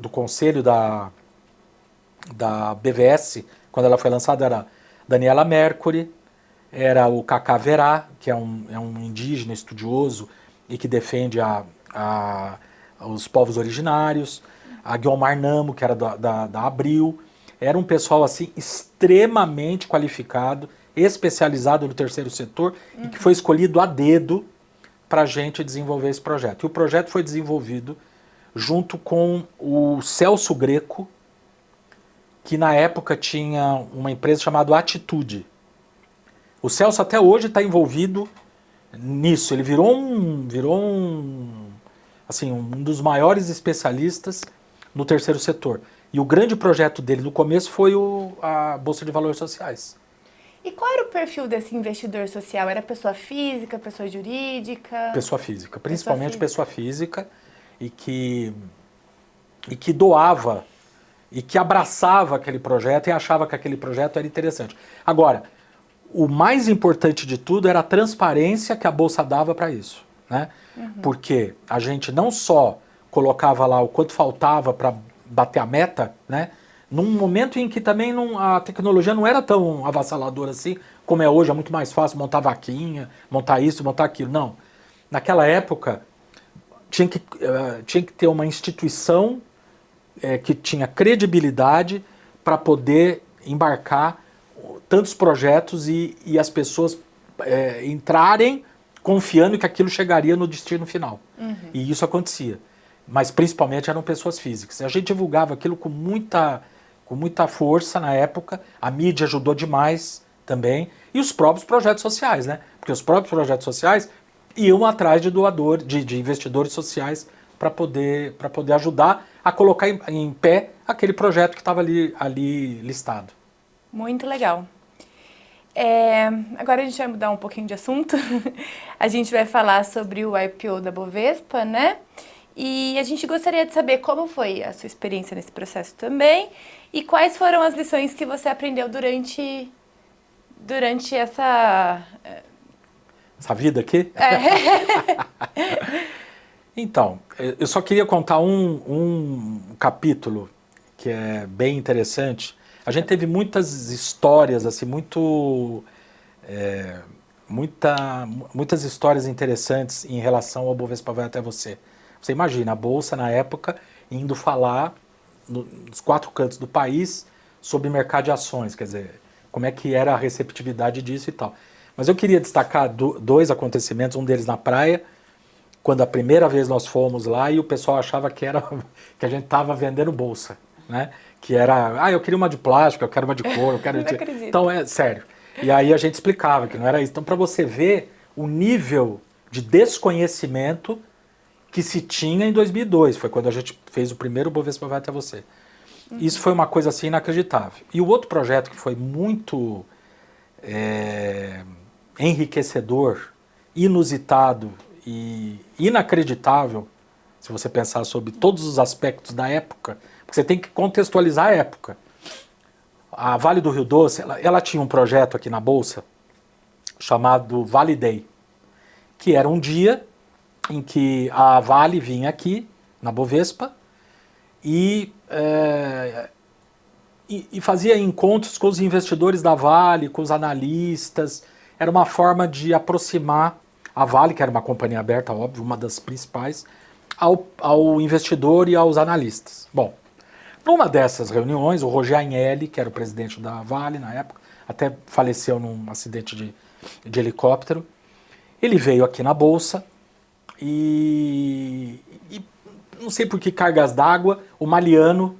B: conselho da BVS, quando ela foi lançada, era Daniela Mercury, era o Cacá Verá, que é um indígena estudioso e que defende os povos originários, a Guiomar Namo, que era da Abril. Era um pessoal assim extremamente qualificado, especializado no terceiro setor, uhum. e que foi escolhido a dedo para a gente desenvolver esse projeto. E o projeto foi desenvolvido junto com o Celso Greco, que na época tinha uma empresa chamada Atitude. O Celso até hoje está envolvido nisso. Ele virou um dos maiores especialistas no terceiro setor. E o grande projeto dele no começo foi a Bolsa de Valores Sociais.
A: E qual era o perfil desse investidor social? Era pessoa física, pessoa jurídica?
B: Pessoa física, principalmente pessoa física, e que doava, e que abraçava aquele projeto e achava que aquele projeto era interessante. Agora, o mais importante de tudo era a transparência que a Bolsa dava para isso, né? Uhum. Porque a gente não só colocava lá o quanto faltava para bater a meta, né? Num momento em que também a tecnologia não era tão avassaladora assim, como é hoje, é muito mais fácil montar vaquinha, montar isso, montar aquilo. Não. Naquela época, tinha que ter uma instituição que tinha credibilidade para poder embarcar tantos projetos e as pessoas entrarem confiando que aquilo chegaria no destino final. Uhum. E isso acontecia. Mas principalmente eram pessoas físicas. A gente divulgava aquilo com muita força na época, a mídia ajudou demais também, e os próprios projetos sociais, né? Porque os próprios projetos sociais iam atrás de de investidores sociais para poder ajudar a colocar em pé aquele projeto que estava ali listado.
A: Muito legal. Agora a gente vai mudar um pouquinho de assunto. A gente vai falar sobre o IPO da Bovespa, né? E a gente gostaria de saber como foi a sua experiência nesse processo também e quais foram as lições que você aprendeu durante essa
B: vida aqui? Então, eu só queria contar um capítulo que é bem interessante. A gente teve muitas histórias, assim, muitas histórias interessantes em relação ao Bovespa Vai Até Você. Você imagina, a Bolsa, na época, indo falar nos 4 cantos do país sobre mercado de ações, quer dizer, como é que era a receptividade disso e tal. Mas eu queria destacar 2 acontecimentos, um deles na praia, quando a primeira vez nós fomos lá e o pessoal achava que a gente estava vendendo bolsa, né? Que era, eu queria uma de plástico, eu quero uma de couro, eu quero...
A: Não acredito.
B: Então, sério. E aí a gente explicava que não era isso. Então, para você ver o nível de desconhecimento que se tinha em 2002, foi quando a gente fez o primeiro Bovespa Vai Até Você. Uhum. Isso foi uma coisa assim inacreditável. E o outro projeto que foi muito enriquecedor, inusitado e inacreditável, se você pensar sobre todos os aspectos da época, porque você tem que contextualizar a época. A Vale do Rio Doce, ela tinha um projeto aqui na Bolsa chamado Vale Day, que era um dia em que a Vale vinha aqui, na Bovespa, e fazia encontros com os investidores da Vale, com os analistas. Era uma forma de aproximar a Vale, que era uma companhia aberta, óbvio, uma das principais, ao investidor e aos analistas. Bom, numa dessas reuniões, o Roger Agnelli, que era o presidente da Vale na época, até faleceu num acidente de helicóptero, ele veio aqui na Bolsa e não sei por que cargas d'água, o Maliano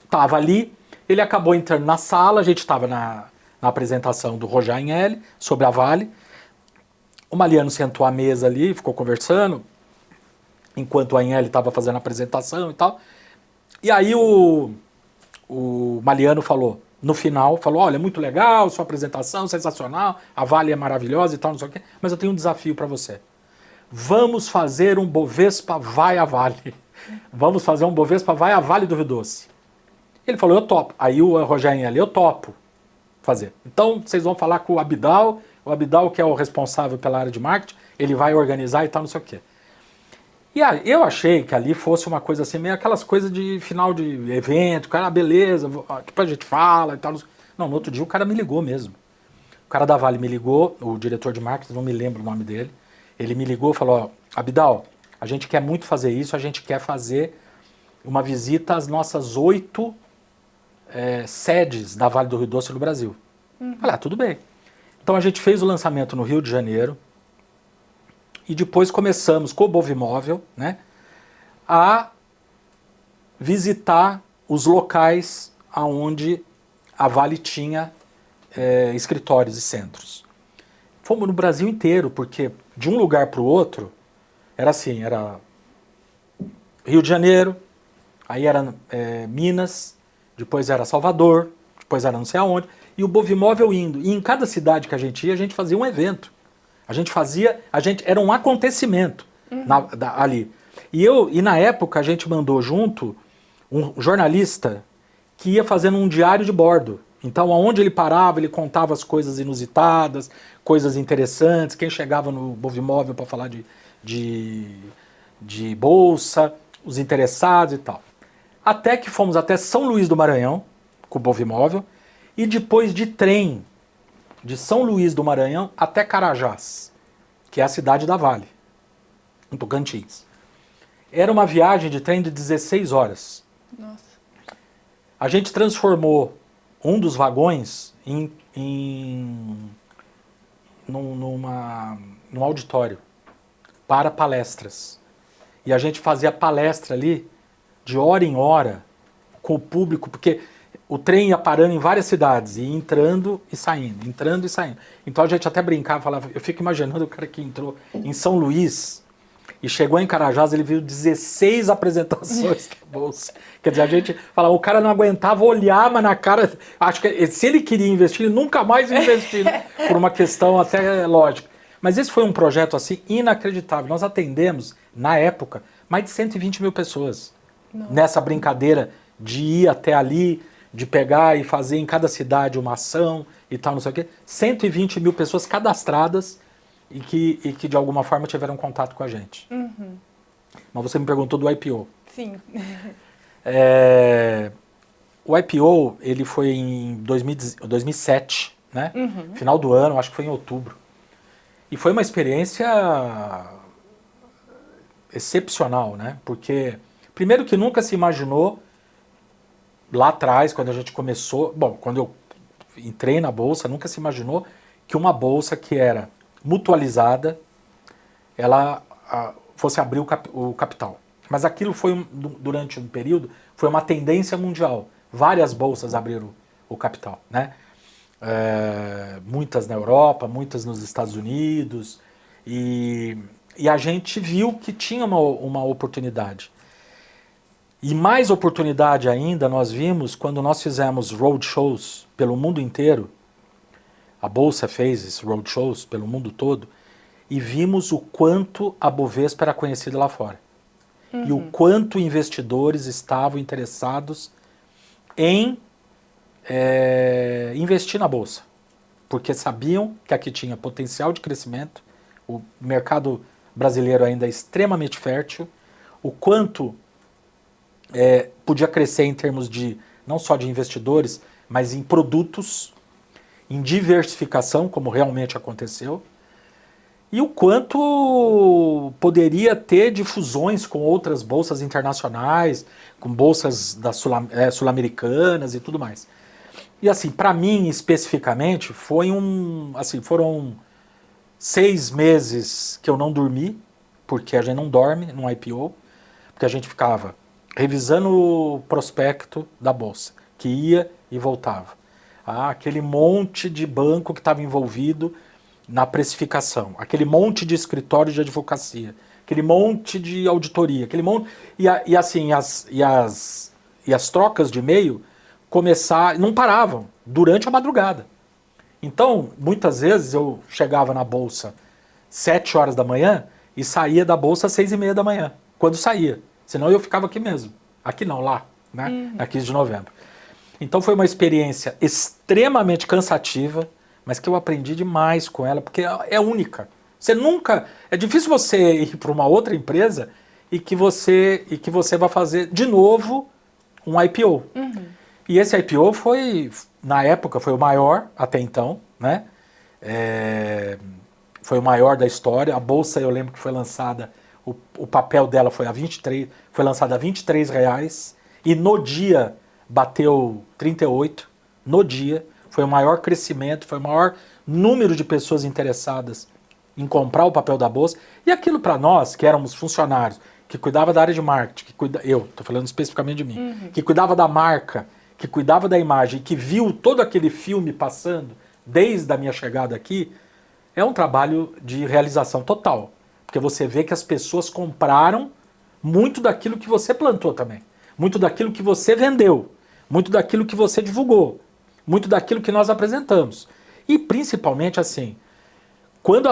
B: estava ali, ele acabou entrando na sala, a gente estava na apresentação do Roger Agnelli sobre a Vale, o Maliano sentou à mesa ali, ficou conversando, enquanto o Agnelli estava fazendo a apresentação e tal. E aí o Maliano falou, no final, olha, muito legal, sua apresentação, sensacional, a Vale é maravilhosa e tal, não sei o quê, mas eu tenho um desafio para você. Vamos fazer um Bovespa vai a Vale. Vamos fazer um Bovespa vai a Vale do Rio Doce. Ele falou, eu topo. Aí o Roger Agnelli, eu topo fazer. Então, vocês vão falar com o Abidal, que é o responsável pela área de marketing, ele vai organizar e tal, não sei o quê. E aí, eu achei que ali fosse uma coisa assim, meio aquelas coisas de final de evento, cara, beleza, depois a gente fala e tal. Não, no outro dia o cara me ligou mesmo. O cara da Vale me ligou, o diretor de marketing, não me lembro o nome dele, ele me ligou e falou, ó, Abidal, a gente quer muito fazer isso, a gente quer fazer uma visita às nossas 8 sedes da Vale do Rio Doce no Brasil. Falei, tudo bem. Então a gente fez o lançamento no Rio de Janeiro e depois começamos com o Bovimóvel, né, a visitar os locais onde a Vale tinha escritórios e centros. Fomos no Brasil inteiro, porque de um lugar para o outro era assim, era Rio de Janeiro, aí era Minas, depois era Salvador, depois era não sei aonde, e o Bovimóvel indo. E em cada cidade que a gente ia, a gente fazia um evento. Era um acontecimento ali. E na época a gente mandou junto um jornalista que ia fazendo um diário de bordo. Então, aonde ele parava, ele contava as coisas inusitadas, coisas interessantes, quem chegava no Bovimóvel para falar de bolsa, os interessados e tal. Até que fomos até São Luís do Maranhão, com o Bovimóvel, e depois de trem, de São Luís do Maranhão até Carajás, que é a cidade da Vale, em Tocantins. Era uma viagem de trem de 16 horas.
A: Nossa.
B: A gente transformou um dos vagões num auditório para palestras. E a gente fazia palestra ali de hora em hora com o público, porque o trem ia parando em várias cidades, e entrando e saindo, entrando e saindo. Então a gente até brincava, falava, eu fico imaginando o cara que entrou em São Luís e chegou em Carajás, ele viu 16 apresentações da Bolsa. Quer dizer, a gente falava, o cara não aguentava olhar, mas na cara, acho que se ele queria investir, ele nunca mais ia investir, né? Por uma questão até lógica. Mas esse foi um projeto assim inacreditável. Nós atendemos, na época, mais de 120 mil pessoas. Nossa. Nessa brincadeira de ir até ali, de pegar e fazer em cada cidade uma ação e tal, não sei o quê. 120 mil pessoas cadastradas e que de alguma forma tiveram contato com a gente. Uhum. Mas você me perguntou do IPO.
A: Sim.
B: O IPO, ele foi em 2007, né? Uhum. Final do ano, acho que foi em outubro. E foi uma experiência excepcional, né? Porque, primeiro que nunca se imaginou, lá atrás, quando a gente começou, quando eu entrei na Bolsa, nunca se imaginou que uma Bolsa que era mutualizada, ela fosse abrir o capital. Mas aquilo foi, durante um período, foi uma tendência mundial. Várias bolsas abriram o capital, né? Muitas na Europa, muitas nos Estados Unidos, e a gente viu que tinha uma oportunidade. E mais oportunidade ainda nós vimos quando nós fizemos roadshows pelo mundo inteiro, a Bolsa fez esses roadshows pelo mundo todo e vimos o quanto a Bovespa era conhecida lá fora. E o quanto investidores estavam interessados em investir na Bolsa. Porque sabiam que aqui tinha potencial de crescimento, o mercado brasileiro ainda é extremamente fértil, o quanto podia crescer em termos de, não só de investidores, mas em produtos, em diversificação, como realmente aconteceu, e o quanto poderia ter de fusões com outras bolsas internacionais, com bolsas sul-americanas e tudo mais. E assim, para mim especificamente, foram 6 meses que eu não dormi, porque a gente não dorme num IPO, porque a gente ficava revisando o prospecto da bolsa, que ia e voltava. Aquele monte de banco que estava envolvido na precificação, aquele monte de escritório de advocacia, aquele monte de auditoria, aquele monte... E as trocas de e-mail não paravam durante a madrugada. Então, muitas vezes eu chegava na bolsa 7 horas da manhã e saía da bolsa às 6:30 da manhã, quando saía. Senão eu ficava aqui mesmo. Aqui não, lá, né? Na 15 de novembro. Então foi uma experiência extremamente cansativa, mas que eu aprendi demais com ela, porque é única. Você nunca... É difícil você ir para uma outra empresa e que você vai fazer de novo um IPO. E esse IPO foi, na época, foi o maior até então, né? Foi o maior da história. A bolsa, eu lembro que foi lançada, o papel dela foi lançado a R$23, e no dia bateu 38, no dia. Foi o maior crescimento, foi o maior número de pessoas interessadas em comprar o papel da bolsa. E aquilo para nós, que éramos funcionários, que cuidava da área de marketing, eu estou falando especificamente de mim, que cuidava da marca, que cuidava da imagem, que viu todo aquele filme passando desde a minha chegada aqui, é um trabalho de realização total. Porque você vê que as pessoas compraram muito daquilo que você plantou também. Muito daquilo que você vendeu. Muito daquilo que você divulgou. Muito daquilo que nós apresentamos. E principalmente assim, quando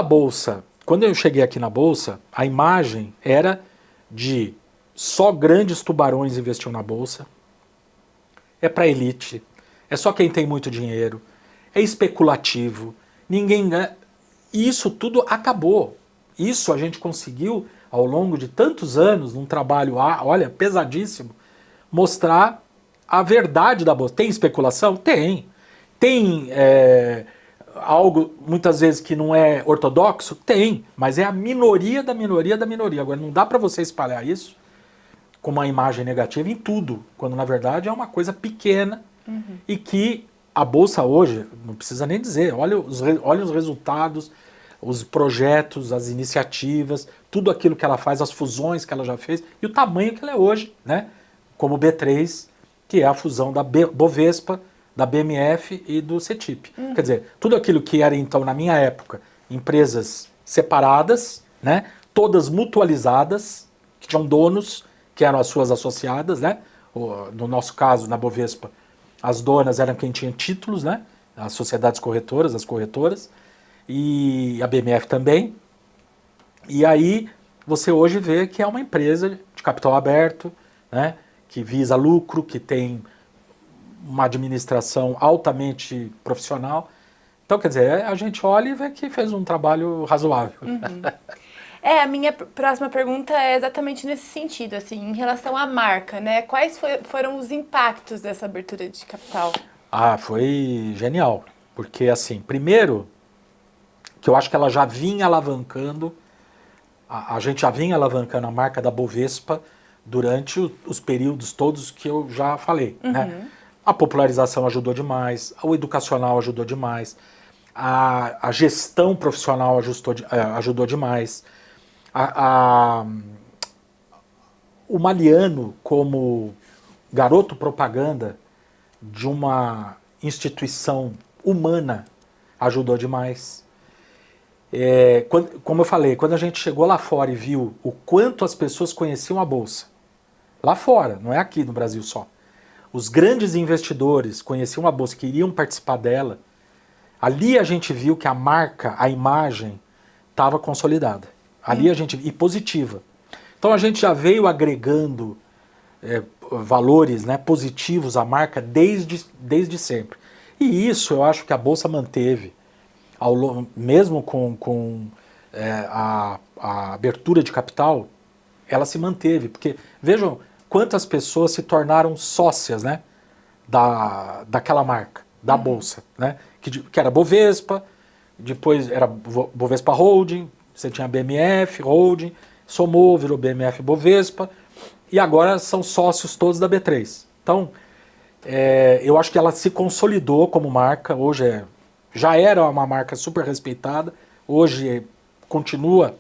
B: eu cheguei aqui na Bolsa, a imagem era de só grandes tubarões investiam na Bolsa, é para elite, é só quem tem muito dinheiro, é especulativo, ninguém ganha. E isso tudo acabou. Isso a gente conseguiu, ao longo de tantos anos, num trabalho, olha, pesadíssimo, mostrar a verdade da Bolsa. Tem especulação? Tem. Tem algo, muitas vezes, que não é ortodoxo? Tem. Mas é a minoria da minoria da minoria. Agora, não dá para você espalhar isso com uma imagem negativa em tudo, quando, na verdade, é uma coisa pequena e que a Bolsa hoje, não precisa nem dizer, olha os resultados, os projetos, as iniciativas, tudo aquilo que ela faz, as fusões que ela já fez e o tamanho que ela é hoje, né? Como o B3, que é a fusão da Bovespa, da BMF e do CETIP. Quer dizer, tudo aquilo que era, então, na minha época, empresas separadas, né? Todas mutualizadas, que tinham donos, que eram as suas associadas, né? No nosso caso, na Bovespa, as donas eram quem tinha títulos, né? As sociedades corretoras, as corretoras, e a BMF também. E aí você hoje vê que é uma empresa de capital aberto, né? Que visa lucro, que tem uma administração altamente profissional. Então, quer dizer, a gente olha e vê que fez um trabalho razoável.
A: A minha próxima pergunta é exatamente nesse sentido, assim, em relação à marca, né? Quais foram os impactos dessa abertura de capital?
B: Foi genial. Porque, assim, primeiro, que eu acho que ela já vinha alavancando, a gente já vinha alavancando a marca da Bovespa durante os períodos todos que eu já falei, né? A popularização ajudou demais, o educacional ajudou demais, a gestão profissional ajudou demais, o Maliano como garoto propaganda de uma instituição humana ajudou demais. Como eu falei, quando a gente chegou lá fora e viu o quanto as pessoas conheciam a Bolsa, lá fora, não é aqui no Brasil só, os grandes investidores conheciam a Bolsa, queriam participar dela, Ali a gente viu que a marca, a imagem, estava consolidada. Ali a gente, e positiva. Então a gente já veio agregando valores, né, positivos à marca desde sempre. E isso eu acho que a Bolsa manteve, mesmo com a abertura de capital, ela se manteve. Porque vejam quantas pessoas se tornaram sócias, né, daquela marca, da Bolsa, né, que era Bovespa, depois era Bovespa Holding, você tinha BMF Holding, somou, virou BMF Bovespa, e agora são sócios todos da B3. Então, eu acho que ela se consolidou como marca, hoje já era uma marca super respeitada, hoje continua,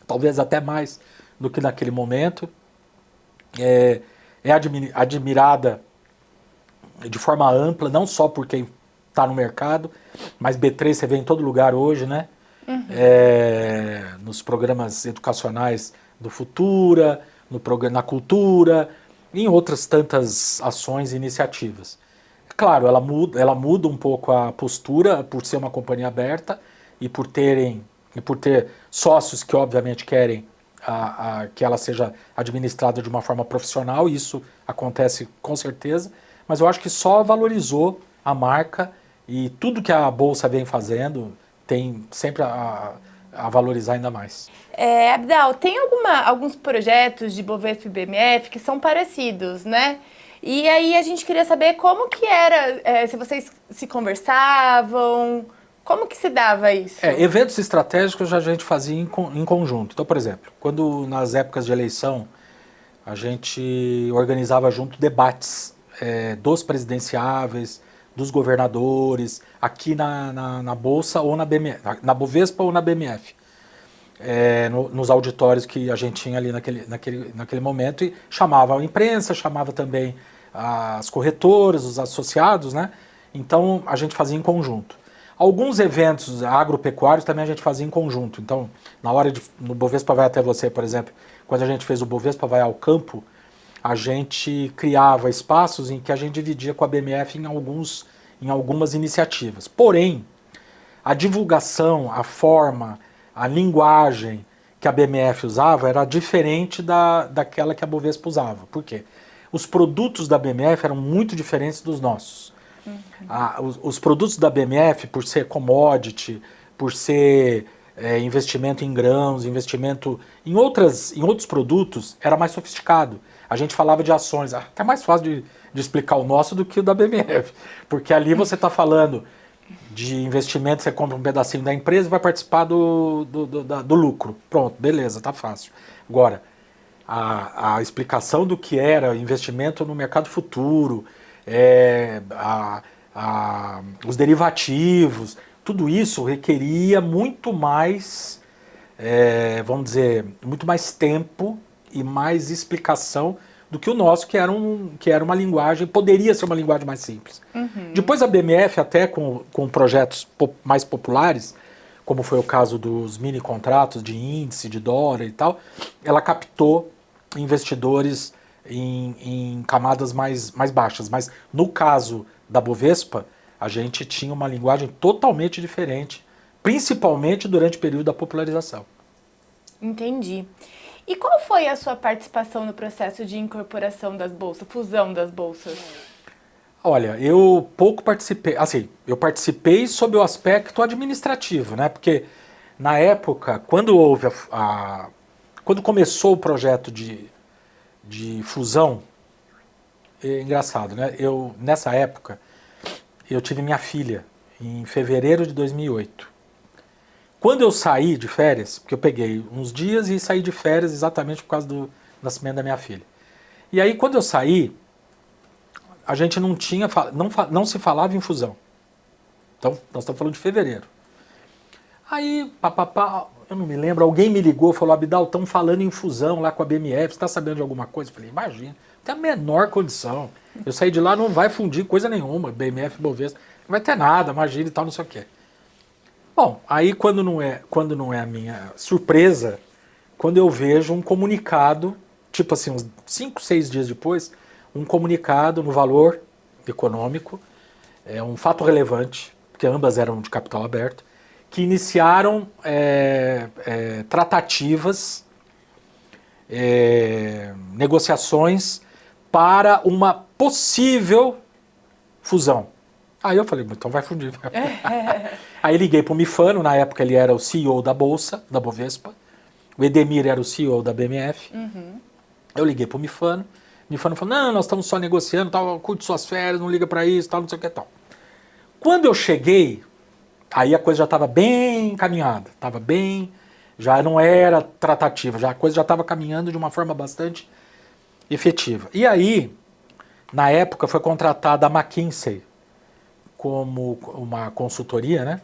B: talvez até mais do que naquele momento, é admirada de forma ampla, não só por quem está no mercado, mas B3 você vê em todo lugar hoje, né? Nos programas educacionais do Futura, na Cultura, e em outras tantas ações e iniciativas. Claro, ela muda um pouco a postura por ser uma companhia aberta e por ter sócios que obviamente querem que ela seja administrada de uma forma profissional, e isso acontece com certeza, mas eu acho que só valorizou a marca e tudo que a Bolsa vem fazendo tem sempre a valorizar ainda mais.
A: Abdal, tem alguns projetos de Bovespa e BMF que são parecidos, né? E aí a gente queria saber como que era, se vocês se conversavam, como que se dava isso?
B: Eventos estratégicos a gente fazia em conjunto. Então, por exemplo, quando nas épocas de eleição a gente organizava junto debates dos presidenciáveis, dos governadores, aqui na Bolsa ou na BMF, na Bovespa ou na BMF, nos auditórios que a gente tinha ali naquele momento, e chamava a imprensa, chamava também as corretoras, os associados, né? Então a gente fazia em conjunto. Alguns eventos agropecuários também a gente fazia em conjunto. Então, no Bovespa Vai Até Você, por exemplo, quando a gente fez o Bovespa Vai ao Campo, a gente criava espaços em que a gente dividia com a BMF em algumas iniciativas. Porém, a divulgação, a forma, a linguagem que a BMF usava era diferente daquela que a Bovespa usava. Por quê? Os produtos da BMF eram muito diferentes dos nossos. Os produtos da BMF, por ser commodity, por ser investimento em grãos, investimento em outros produtos, era mais sofisticado. A gente falava de ações, até mais fácil de explicar o nosso do que o da BMF, porque ali você está falando de investimento, você compra um pedacinho da empresa e vai participar do lucro. Pronto, beleza, tá fácil. Agora, a explicação do que era investimento no mercado futuro, os derivativos, tudo isso requeria muito mais, vamos dizer, muito mais tempo e mais explicação do que o nosso, que era uma linguagem, poderia ser uma linguagem mais simples. Depois a BMF, até com projetos mais populares, como foi o caso dos mini contratos de índice, de dólar e tal, ela captou investidores em camadas mais baixas. Mas no caso da Bovespa, a gente tinha uma linguagem totalmente diferente, principalmente durante o período da popularização.
A: Entendi. E qual foi a sua participação no processo de incorporação das bolsas, fusão das bolsas?
B: Olha, eu pouco participei, assim, eu participei sob o aspecto administrativo, né? Porque na época, quando quando começou o projeto de fusão, é engraçado, né? Nessa época, eu tive minha filha em fevereiro de 2008. Quando eu saí de férias, porque eu peguei uns dias e saí de férias exatamente por causa do nascimento da minha filha. E aí, quando eu saí, a gente não se falava em fusão. Então, nós estamos falando de fevereiro. Aí, eu não me lembro, alguém me ligou, falou, Abdal, estão falando em fusão lá com a BMF, você está sabendo de alguma coisa? Eu falei, imagina, não tem a menor condição. Eu saí de lá, não vai fundir coisa nenhuma, BMF, Bovespa, não vai ter nada, imagina e tal, não sei o quê. Bom, aí quando não é a minha surpresa, quando eu vejo um comunicado, tipo assim, uns 5, 6 dias depois, um comunicado no Valor Econômico, um fato relevante, porque ambas eram de capital aberto, que iniciaram tratativas, negociações para uma possível fusão. Aí eu falei, então vai fundir. Aí liguei para o Mifano, na época ele era o CEO da Bolsa, da Bovespa, o Edemir era o CEO da BMF. Eu liguei para o Mifano falou, não, nós estamos só negociando, tal, curte suas férias, não liga para isso, tal, não sei o que tal. Quando eu cheguei, aí a coisa já estava bem encaminhada, já não era tratativa, a coisa já estava caminhando de uma forma bastante efetiva. E aí, na época, foi contratada a McKinsey como uma consultoria, né,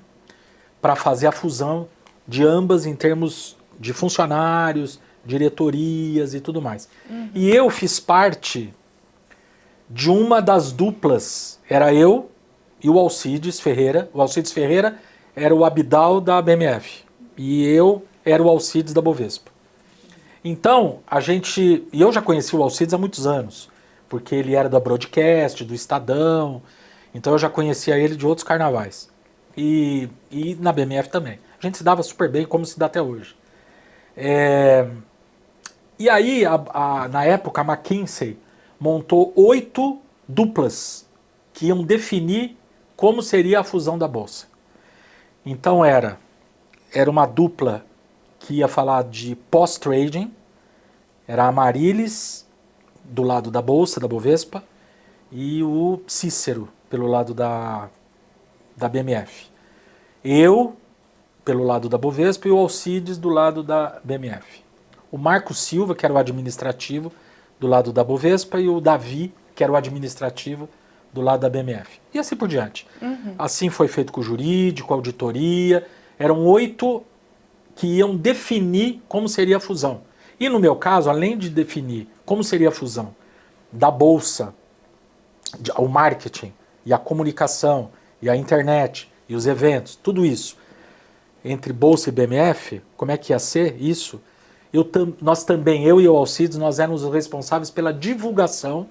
B: para fazer a fusão de ambas em termos de funcionários, diretorias e tudo mais. E eu fiz parte de uma das duplas, era eu e o Alcides Ferreira. O Alcides Ferreira era o Abdal da BMF e eu era o Alcides da Bovespa. Então, e eu já conheci o Alcides há muitos anos, porque ele era da Broadcast, do Estadão, então eu já conhecia ele de outros carnavais. E na BMF também. A gente se dava super bem, como se dá até hoje. E aí, na época, a McKinsey montou 8 duplas que iam definir como seria a fusão da Bolsa. Então era uma dupla que ia falar de pós-trading, era a Marilis, do lado da Bolsa, da Bovespa, e o Cícero, pelo lado da BMF. Eu, pelo lado da Bovespa, e o Alcides, do lado da BMF. O Marco Silva, que era o administrativo, do lado da Bovespa, e o Davi, que era o administrativo, do lado da BMF. E assim por diante. Assim foi feito com o jurídico, a auditoria. Eram 8 que iam definir como seria a fusão. E no meu caso, além de definir como seria a fusão da Bolsa, o marketing, e a comunicação, e a internet, e os eventos, tudo isso, entre Bolsa e BMF, como é que ia ser isso? Nós também, eu e o Alcides, nós éramos os responsáveis pela divulgação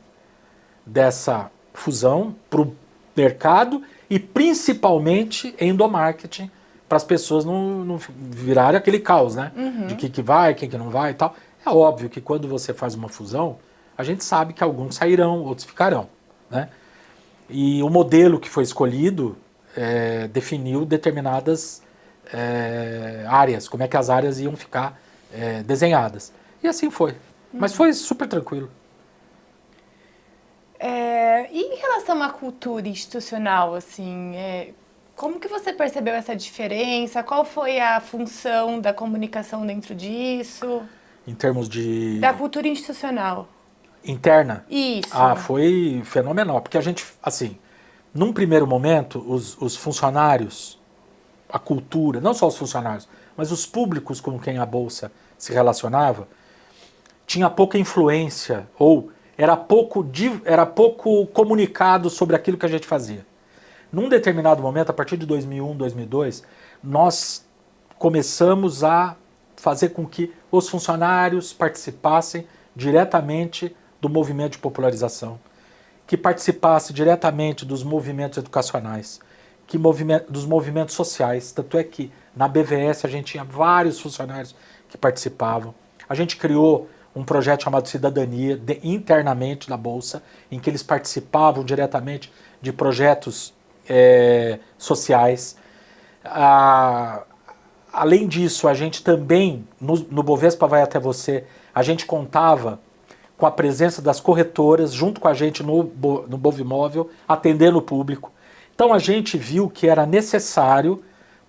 B: dessa fusão para o mercado e principalmente endomarketing, para as pessoas não virarem aquele caos, né? De que vai, quem que não vai e tal. É óbvio que quando você faz uma fusão, a gente sabe que alguns sairão, outros ficarão, né? E o modelo que foi escolhido definiu determinadas áreas, como é que as áreas iam ficar desenhadas. E assim foi. Mas foi super tranquilo.
A: E em relação à cultura institucional, assim, como que você percebeu essa diferença? Qual foi a função da comunicação dentro disso?
B: Em termos de...
A: Da cultura institucional.
B: Interna?
A: Isso.
B: Foi fenomenal. Porque a gente, assim, num primeiro momento, os funcionários, a cultura, não só os funcionários, mas os públicos com quem a Bolsa se relacionava, tinha pouca influência ou era pouco comunicado sobre aquilo que a gente fazia. Num determinado momento, a partir de 2001, 2002, nós começamos a fazer com que os funcionários participassem diretamente do movimento de popularização, que participasse diretamente dos movimentos educacionais, dos movimentos sociais. Tanto é que na BVS a gente tinha vários funcionários que participavam. A gente criou um projeto chamado Cidadania, internamente da Bolsa, em que eles participavam diretamente de projetos sociais. Além disso, a gente também, no Bovespa Vai Até Você, a gente contava com a presença das corretoras junto com a gente no Bovimóvel, atendendo o público. Então a gente viu que era necessário,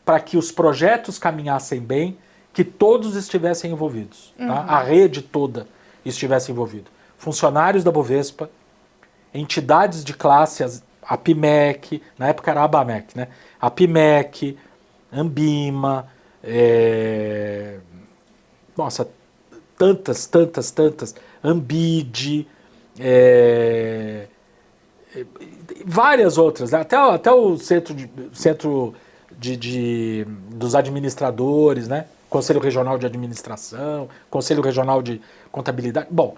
B: para que os projetos caminhassem bem, que todos estivessem envolvidos, tá? A rede toda estivesse envolvida. Funcionários da Bovespa, entidades de classe, a PIMEC, na época era a ABAMEC, né? A PIMEC, Ambima, tantas, Ambide, várias outras, né? Até o centro dos administradores, né? Conselho Regional de Administração, Conselho Regional de Contabilidade. Bom,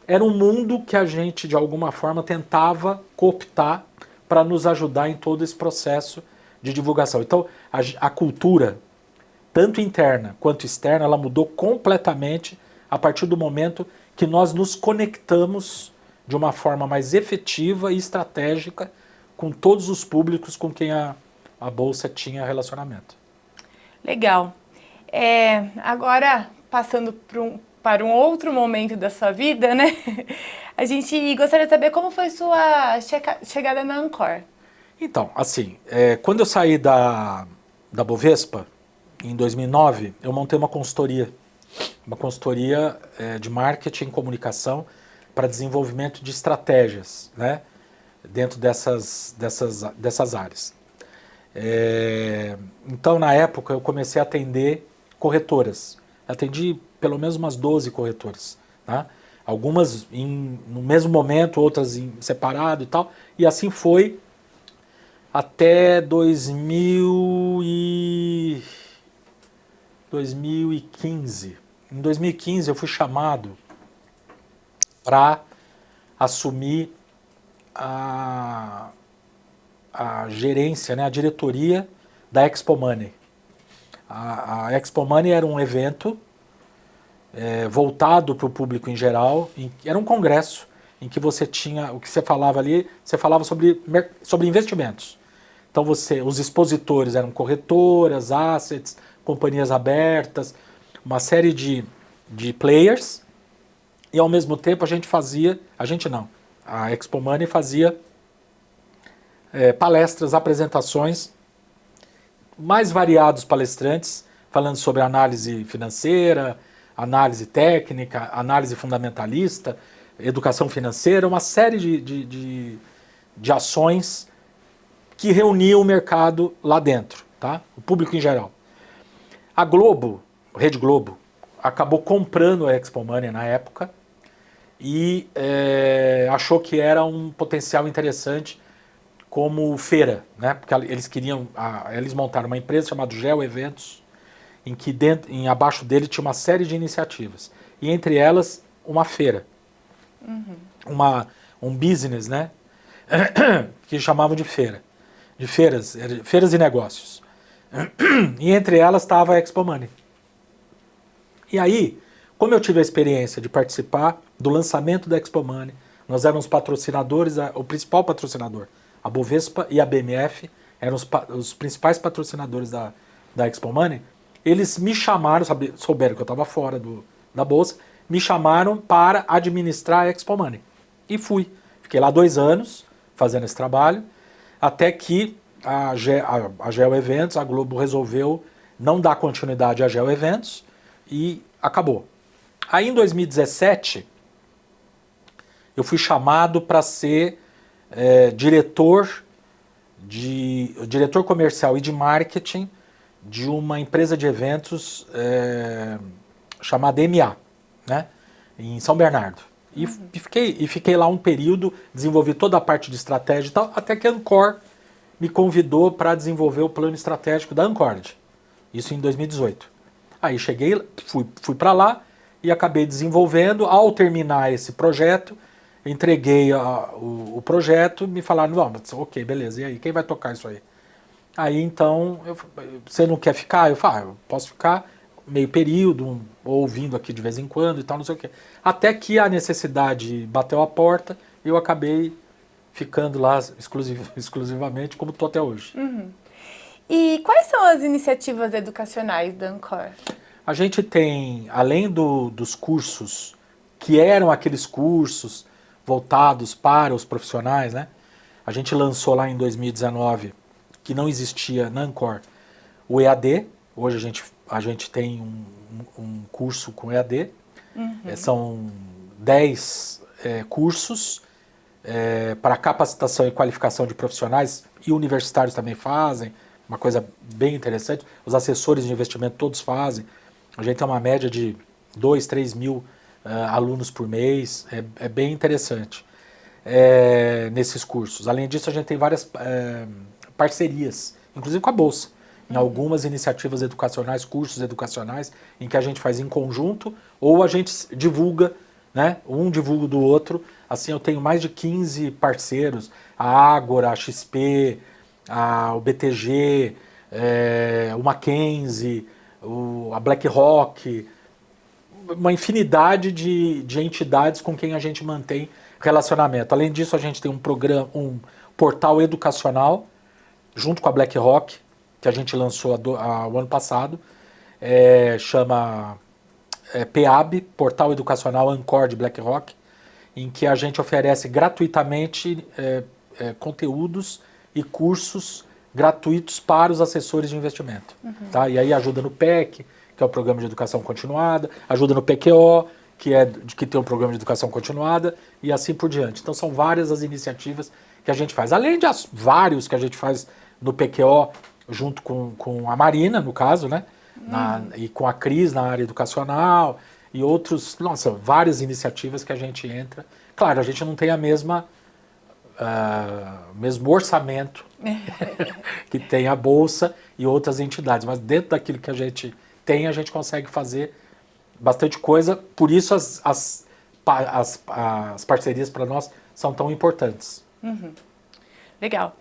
B: era um mundo que a gente, de alguma forma, tentava cooptar para nos ajudar em todo esse processo de divulgação. Então, a cultura, tanto interna quanto externa, ela mudou completamente a partir do momento que nós nos conectamos de uma forma mais efetiva e estratégica com todos os públicos com quem a Bolsa tinha relacionamento.
A: Legal. Agora, passando para um outro momento da sua vida, né? A gente gostaria de saber como foi sua chegada na Ancor.
B: Então, assim, quando eu saí da Bovespa, em 2009, eu montei uma consultoria de marketing e comunicação para desenvolvimento de estratégias, né, dentro dessas áreas. Então, na época, eu comecei a atender corretoras. Atendi pelo menos umas 12 corretoras, tá? Algumas no mesmo momento, outras em separado e tal. E assim foi até 2015. Em 2015 eu fui chamado para assumir a gerência, né, a diretoria da Expo Money. A Expo Money era um evento voltado para o público em geral, era um congresso em que você tinha, o que você falava ali, você falava sobre investimentos. Então os expositores eram corretoras, assets, companhias abertas, uma série de players, e ao mesmo tempo a Expo Money fazia palestras, apresentações, mais variados palestrantes, falando sobre análise financeira, análise técnica, análise fundamentalista, educação financeira, uma série de ações que reuniam o mercado lá dentro, tá? O público em geral. A Globo, Rede Globo, acabou comprando a Expo Money na época e achou que era um potencial interessante como feira, né? Porque eles montaram uma empresa chamada Geo Eventos, em que abaixo dele tinha uma série de iniciativas, e entre elas uma feira, um business, né? Que chamavam de feira, feiras e negócios, e entre elas estava a Expo Money. E aí, como eu tive a experiência de participar do lançamento da Expo Money, nós éramos patrocinadores, o principal patrocinador, a Bovespa e a BMF eram os principais patrocinadores da Expo Money. Eles me chamaram, souberam que eu estava fora da Bolsa, me chamaram para administrar a Expo Money. E fui. Fiquei lá 2 anos fazendo esse trabalho, até que a Geo Eventos, a Globo resolveu não dar continuidade à Geo Eventos e acabou. Aí em 2017, eu fui chamado para ser diretor comercial e de marketing de uma empresa de eventos chamada MA, né, em São Bernardo. E fiquei lá um período, desenvolvi toda a parte de estratégia e tal, até que a Ancor me convidou para desenvolver o plano estratégico da Ancord. Isso em 2018. Aí fui para lá e acabei desenvolvendo. Ao terminar esse projeto, entreguei o projeto, me falaram, ok, beleza, e aí, quem vai tocar isso aí? Aí então, você não quer ficar? Eu falo, eu posso ficar meio período, ouvindo aqui de vez em quando e tal, não sei o quê. Até que a necessidade bateu a porta, eu acabei ficando lá exclusivamente, como estou até hoje.
A: E quais são as iniciativas educacionais da Ancor?
B: A gente tem, além dos cursos, que eram aqueles cursos voltados para os profissionais, né? A gente lançou lá em 2019, que não existia na Ancor, o EAD. Hoje a gente tem um curso com EAD. São 10 cursos para capacitação e qualificação de profissionais, e universitários também fazem, uma coisa bem interessante. Os assessores de investimento todos fazem. A gente tem uma média de 2, 3 mil alunos por mês, é bem interessante nesses cursos. Além disso, a gente tem várias parcerias, inclusive com a Bolsa, em algumas iniciativas educacionais, cursos educacionais, em que a gente faz em conjunto, ou a gente divulga, né? Um divulga do outro. Assim, eu tenho mais de 15 parceiros, a Ágora, a XP, o BTG, o Mackenzie, a BlackRock, uma infinidade de entidades com quem a gente mantém relacionamento. Além disso, a gente tem um portal educacional junto com a BlackRock, que a gente lançou o ano passado, chama PEAB, Portal Educacional Ancore de BlackRock, em que a gente oferece gratuitamente conteúdos e cursos gratuitos para os assessores de investimento. Tá? E aí ajuda no PEC, que é o Programa de Educação Continuada, ajuda no PQO, que tem um Programa de Educação Continuada, e assim por diante. Então são várias as iniciativas que a gente faz. Além de vários que a gente faz no PQO, junto com a Marina, no caso, né? E com a Cris na área educacional, e várias iniciativas que a gente entra. Claro, a gente não tem mesmo orçamento que tem a Bolsa e outras entidades, mas dentro daquilo que a gente tem, a gente consegue fazer bastante coisa, por isso as parcerias para nós são tão importantes.
A: Legal.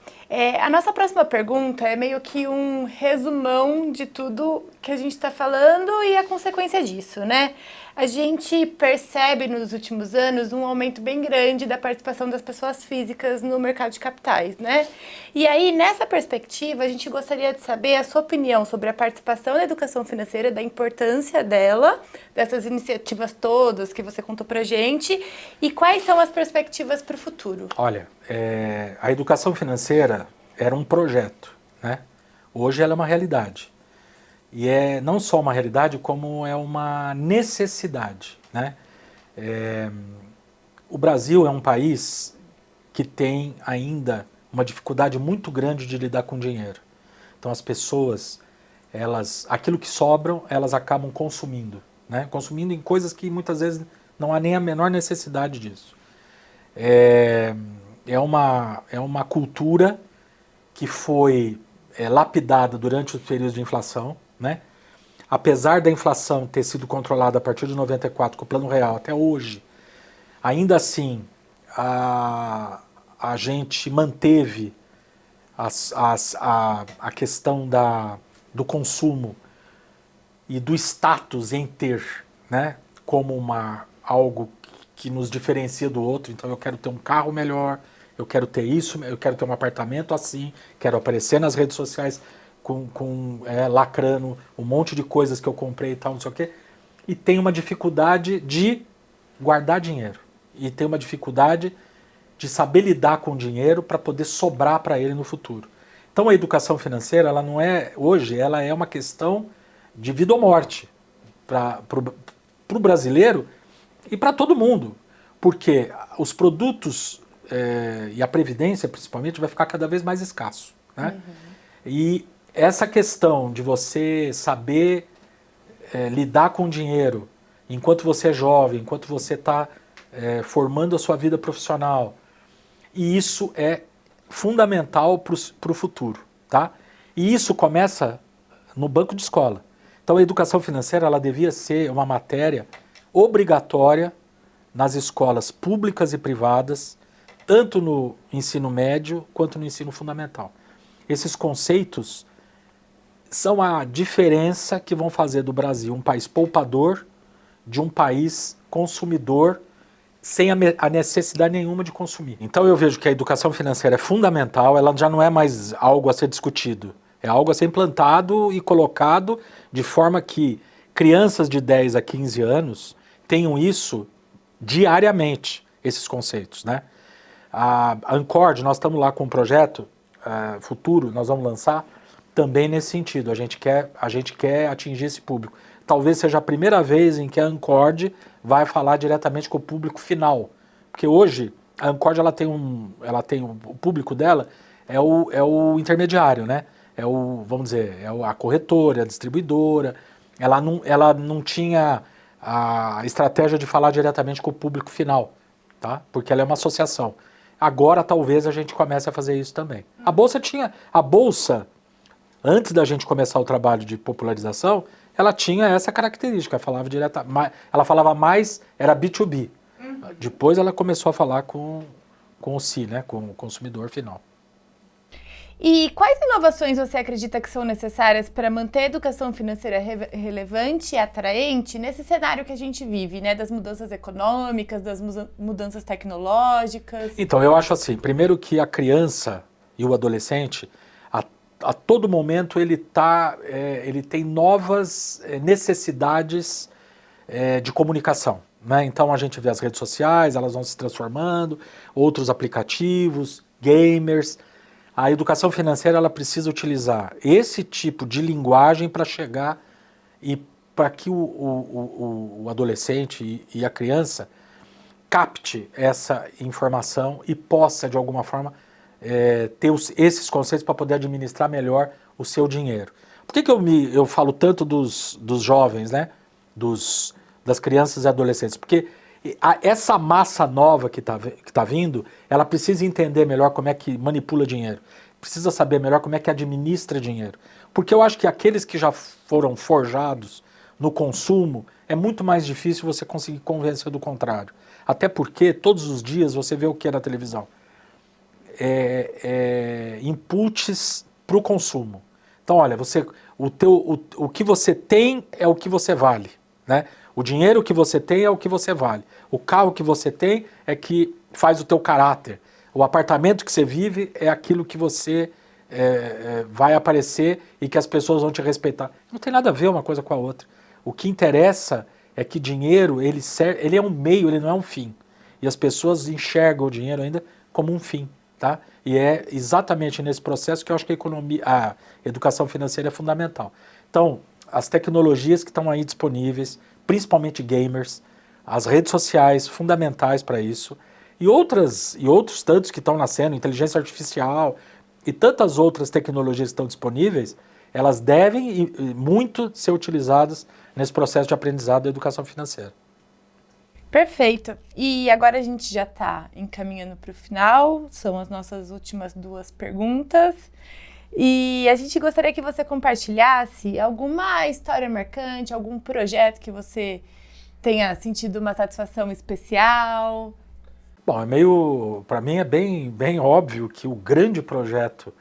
A: A nossa próxima pergunta é meio que um resumão de tudo que a gente está falando e a consequência disso, né? A gente percebe nos últimos anos um aumento bem grande da participação das pessoas físicas no mercado de capitais, né? E aí, nessa perspectiva, a gente gostaria de saber a sua opinião sobre a participação da educação financeira, da importância dela, dessas iniciativas todas que você contou pra gente, e quais são as perspectivas para o futuro.
B: Olha, a educação financeira era um projeto, né? Hoje ela é uma realidade. E é não só uma realidade, como é uma necessidade, né? O Brasil é um país que tem ainda uma dificuldade muito grande de lidar com dinheiro. Então as pessoas, aquilo que sobram, elas acabam consumindo, né? Consumindo em coisas que muitas vezes não há nem a menor necessidade disso. É uma cultura que foi lapidada durante os períodos de inflação, né? Apesar da inflação ter sido controlada a partir de 94 com o Plano Real até hoje, ainda assim a gente manteve a questão do consumo e do status em ter, né, como algo que nos diferencia do outro. Então eu quero ter um carro melhor, eu quero ter isso, eu quero ter um apartamento assim, quero aparecer nas redes sociais lacrando um monte de coisas que eu comprei e tal, não sei o quê. E tem uma dificuldade de guardar dinheiro. E tem uma dificuldade de saber lidar com o dinheiro para poder sobrar para ele no futuro. Então a educação financeira, ela não é, hoje, ela é uma questão de vida ou morte para o brasileiro e para todo mundo. Porque os produtos e a previdência, principalmente, vai ficar cada vez mais escasso, né? E essa questão de você saber lidar com o dinheiro enquanto você é jovem, enquanto você está formando a sua vida profissional, e isso é fundamental para o futuro, tá? E isso começa no banco de escola. Então a educação financeira, ela devia ser uma matéria obrigatória nas escolas públicas e privadas, tanto no ensino médio quanto no ensino fundamental. Esses conceitos são a diferença que vão fazer do Brasil um país poupador de um país consumidor sem a necessidade nenhuma de consumir. Então eu vejo que a educação financeira é fundamental, ela já não é mais algo a ser discutido, é algo a ser implantado e colocado de forma que crianças de 10 a 15 anos tenham isso diariamente, esses conceitos, né? A Ancord, nós estamos lá com um projeto futuro, nós vamos lançar também nesse sentido. A gente quer atingir esse público. Talvez seja a primeira vez em que a Ancord vai falar diretamente com o público final. Porque hoje a Ancord ela tem o público dela é o intermediário, né? Vamos dizer, a corretora, a distribuidora. Ela não tinha a estratégia de falar diretamente com o público final, tá? Porque ela é uma associação. Agora talvez a gente comece a fazer isso também. A Bolsa, antes da gente começar o trabalho de popularização, ela tinha essa característica, ela falava mais, era B2B. Depois ela começou a falar com o C, né, com o consumidor final.
A: E quais inovações você acredita que são necessárias para manter a educação financeira relevante e atraente nesse cenário que a gente vive, né? Das mudanças econômicas, das mudanças tecnológicas?
B: Então, eu acho assim, primeiro que a criança e o adolescente, a todo momento ele tem novas necessidades de comunicação, né? Então a gente vê as redes sociais, elas vão se transformando, outros aplicativos, gamers. A educação financeira ela precisa utilizar esse tipo de linguagem para chegar e para que o adolescente e a criança capte essa informação e possa, de alguma forma, ter esses conceitos para poder administrar melhor o seu dinheiro. Por que eu falo tanto dos jovens, né? Das crianças e adolescentes? Porque essa massa nova que tá vindo, ela precisa entender melhor como é que manipula dinheiro, precisa saber melhor como é que administra dinheiro. Porque eu acho que aqueles que já foram forjados no consumo, é muito mais difícil você conseguir convencer do contrário. Até porque todos os dias você vê o que é na televisão? Inputs para o consumo. Então, olha, o que você tem é o que você vale, né? O dinheiro que você tem é o que você vale. O carro que você tem é que faz o teu caráter. O apartamento que você vive é aquilo que você vai aparecer e que as pessoas vão te respeitar. Não tem nada a ver uma coisa com a outra. O que interessa é que dinheiro, ele é um meio, ele não é um fim. E as pessoas enxergam o dinheiro ainda como um fim, tá? E é exatamente nesse processo que eu acho que a educação financeira é fundamental. Então, as tecnologias que estão aí disponíveis, principalmente gamers, as redes sociais fundamentais para isso, e outros tantos que estão nascendo, inteligência artificial e tantas outras tecnologias que estão disponíveis, elas devem muito ser utilizadas nesse processo de aprendizado da educação financeira.
A: Perfeito. E agora a gente já está encaminhando para o final, são as nossas últimas 2 perguntas. E a gente gostaria que você compartilhasse alguma história marcante, algum projeto que você tenha sentido uma satisfação especial.
B: Bom, para mim é bem óbvio que o grande projeto,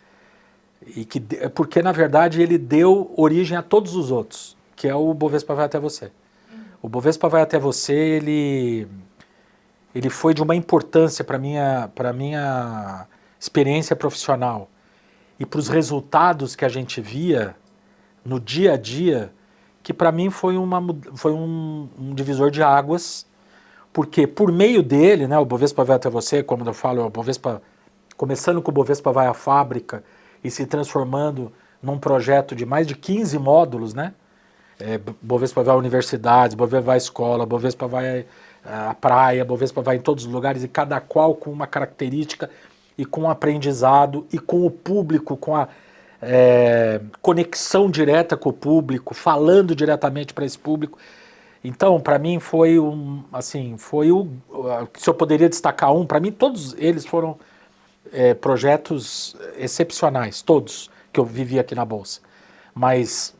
B: porque na verdade ele deu origem a todos os outros, que é o Bovespa Vai Até Você. O Bovespa Vai Até Você, ele foi de uma importância para minha experiência profissional e para os resultados que a gente via no dia a dia, que para mim foi um divisor de águas, porque por meio dele, né, o Bovespa Vai Até Você, como eu falo, é o Bovespa, começando com o Bovespa Vai à Fábrica e se transformando num projeto de mais de 15 módulos, né? Bovespa vai à universidade, Bovespa vai à escola, Bovespa vai à praia, Bovespa vai em todos os lugares e cada qual com uma característica e com um aprendizado e com o público, com a conexão direta com o público, falando diretamente para esse público. Então, para mim se eu poderia destacar para mim todos eles foram projetos excepcionais, todos que eu vivi aqui na Bolsa. Mas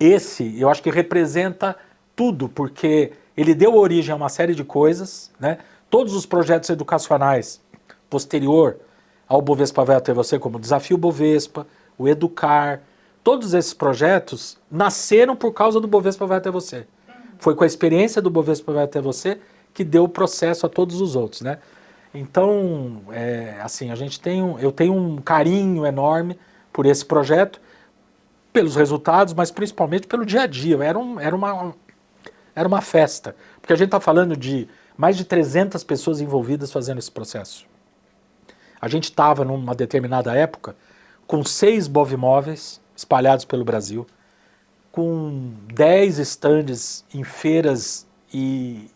B: esse, eu acho que representa tudo, porque ele deu origem a uma série de coisas, né? Todos os projetos educacionais posterior ao Bovespa Vai Até Você, como o Desafio Bovespa, o Educar, todos esses projetos nasceram por causa do Bovespa Vai Até Você. Foi com a experiência do Bovespa Vai Até Você que deu o processo a todos os outros, né? Então, eu tenho um carinho enorme por esse projeto, pelos resultados, mas principalmente pelo dia a dia. Era uma festa, porque a gente está falando de mais de 300 pessoas envolvidas fazendo esse processo. A gente estava, numa determinada época, com 6 Bovimóveis espalhados pelo Brasil, com 10 estandes em feiras e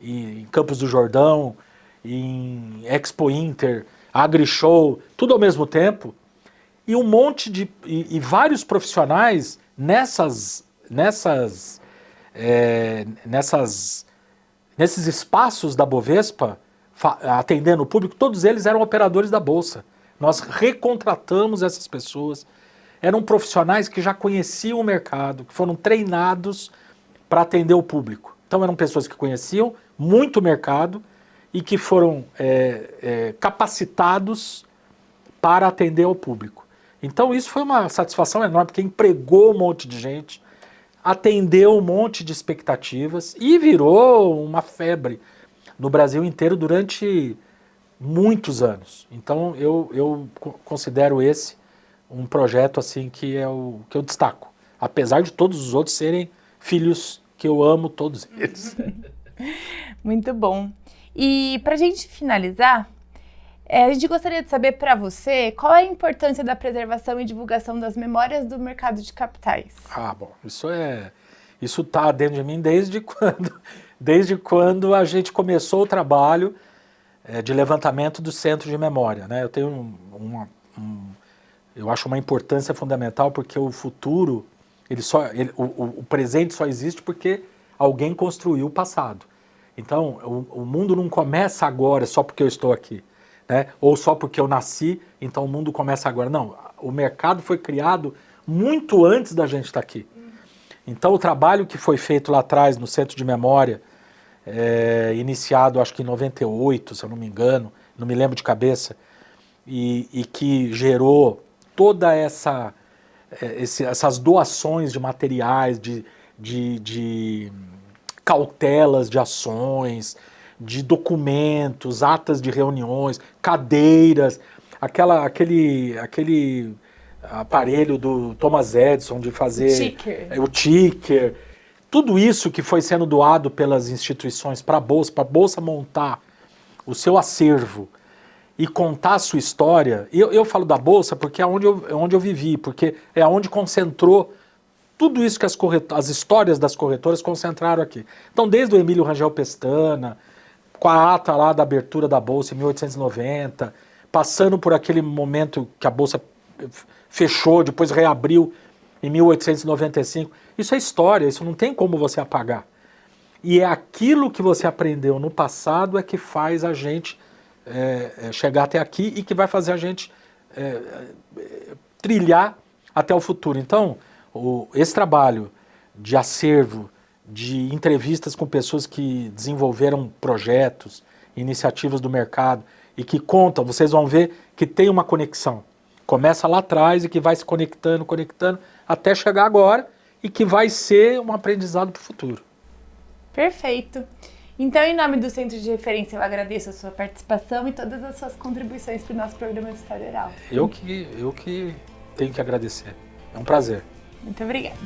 B: em Campos do Jordão, em Expo Inter, AgriShow, tudo ao mesmo tempo, e um monte e vários profissionais nesses espaços da Bovespa, atendendo o público, todos eles eram operadores da Bolsa. Nós recontratamos essas pessoas, eram profissionais que já conheciam o mercado, que foram treinados para atender o público. Então eram pessoas que conheciam muito o mercado e que foram capacitados para atender ao público. Então isso foi uma satisfação enorme, porque empregou um monte de gente, atendeu um monte de expectativas e virou uma febre no Brasil inteiro durante muitos anos. Então eu considero esse um projeto assim que que eu destaco, apesar de todos os outros serem filhos que eu amo todos eles.
A: Muito bom. E para a gente finalizar, a gente gostaria de saber para você qual é a importância da preservação e divulgação das memórias do mercado de capitais.
B: Ah, bom, isso está dentro de mim desde quando a gente começou o trabalho de levantamento do centro de memória, né? Eu tenho eu acho uma importância fundamental porque o futuro, o presente só existe porque alguém construiu o passado. Então, o mundo não começa agora só porque eu estou aqui, né? Ou só porque eu nasci, então o mundo começa agora. Não, o mercado foi criado muito antes da gente estar aqui. Então, o trabalho que foi feito lá atrás no Centro de Memória, iniciado acho que em 98, se eu não me engano, não me lembro de cabeça, e que gerou toda essas doações de materiais, de cautelas de ações, de documentos, atas de reuniões, cadeiras, aquele aparelho do Thomas Edison de fazer o ticker, tudo isso que foi sendo doado pelas instituições para a Bolsa montar o seu acervo e contar a sua história. Eu falo da Bolsa porque é onde eu vivi, porque é onde concentrou tudo isso que as histórias das corretoras concentraram aqui. Então, desde o Emílio Rangel Pestana, com a ata lá da abertura da Bolsa em 1890, passando por aquele momento que a Bolsa fechou, depois reabriu em 1895. Isso é história, isso não tem como você apagar. E é aquilo que você aprendeu no passado que faz a gente chegar até aqui e que vai fazer a gente trilhar até o futuro. Então, esse trabalho de acervo, de entrevistas com pessoas que desenvolveram projetos, iniciativas do mercado e que contam, vocês vão ver que tem uma conexão. Começa lá atrás e que vai se conectando, até chegar agora e que vai ser um aprendizado para o futuro.
A: Perfeito. Então, em nome do Centro de Referência, eu agradeço a sua participação e todas as suas contribuições para o nosso programa de História Oral.
B: Eu que tenho que agradecer. É um prazer.
A: Muito obrigada.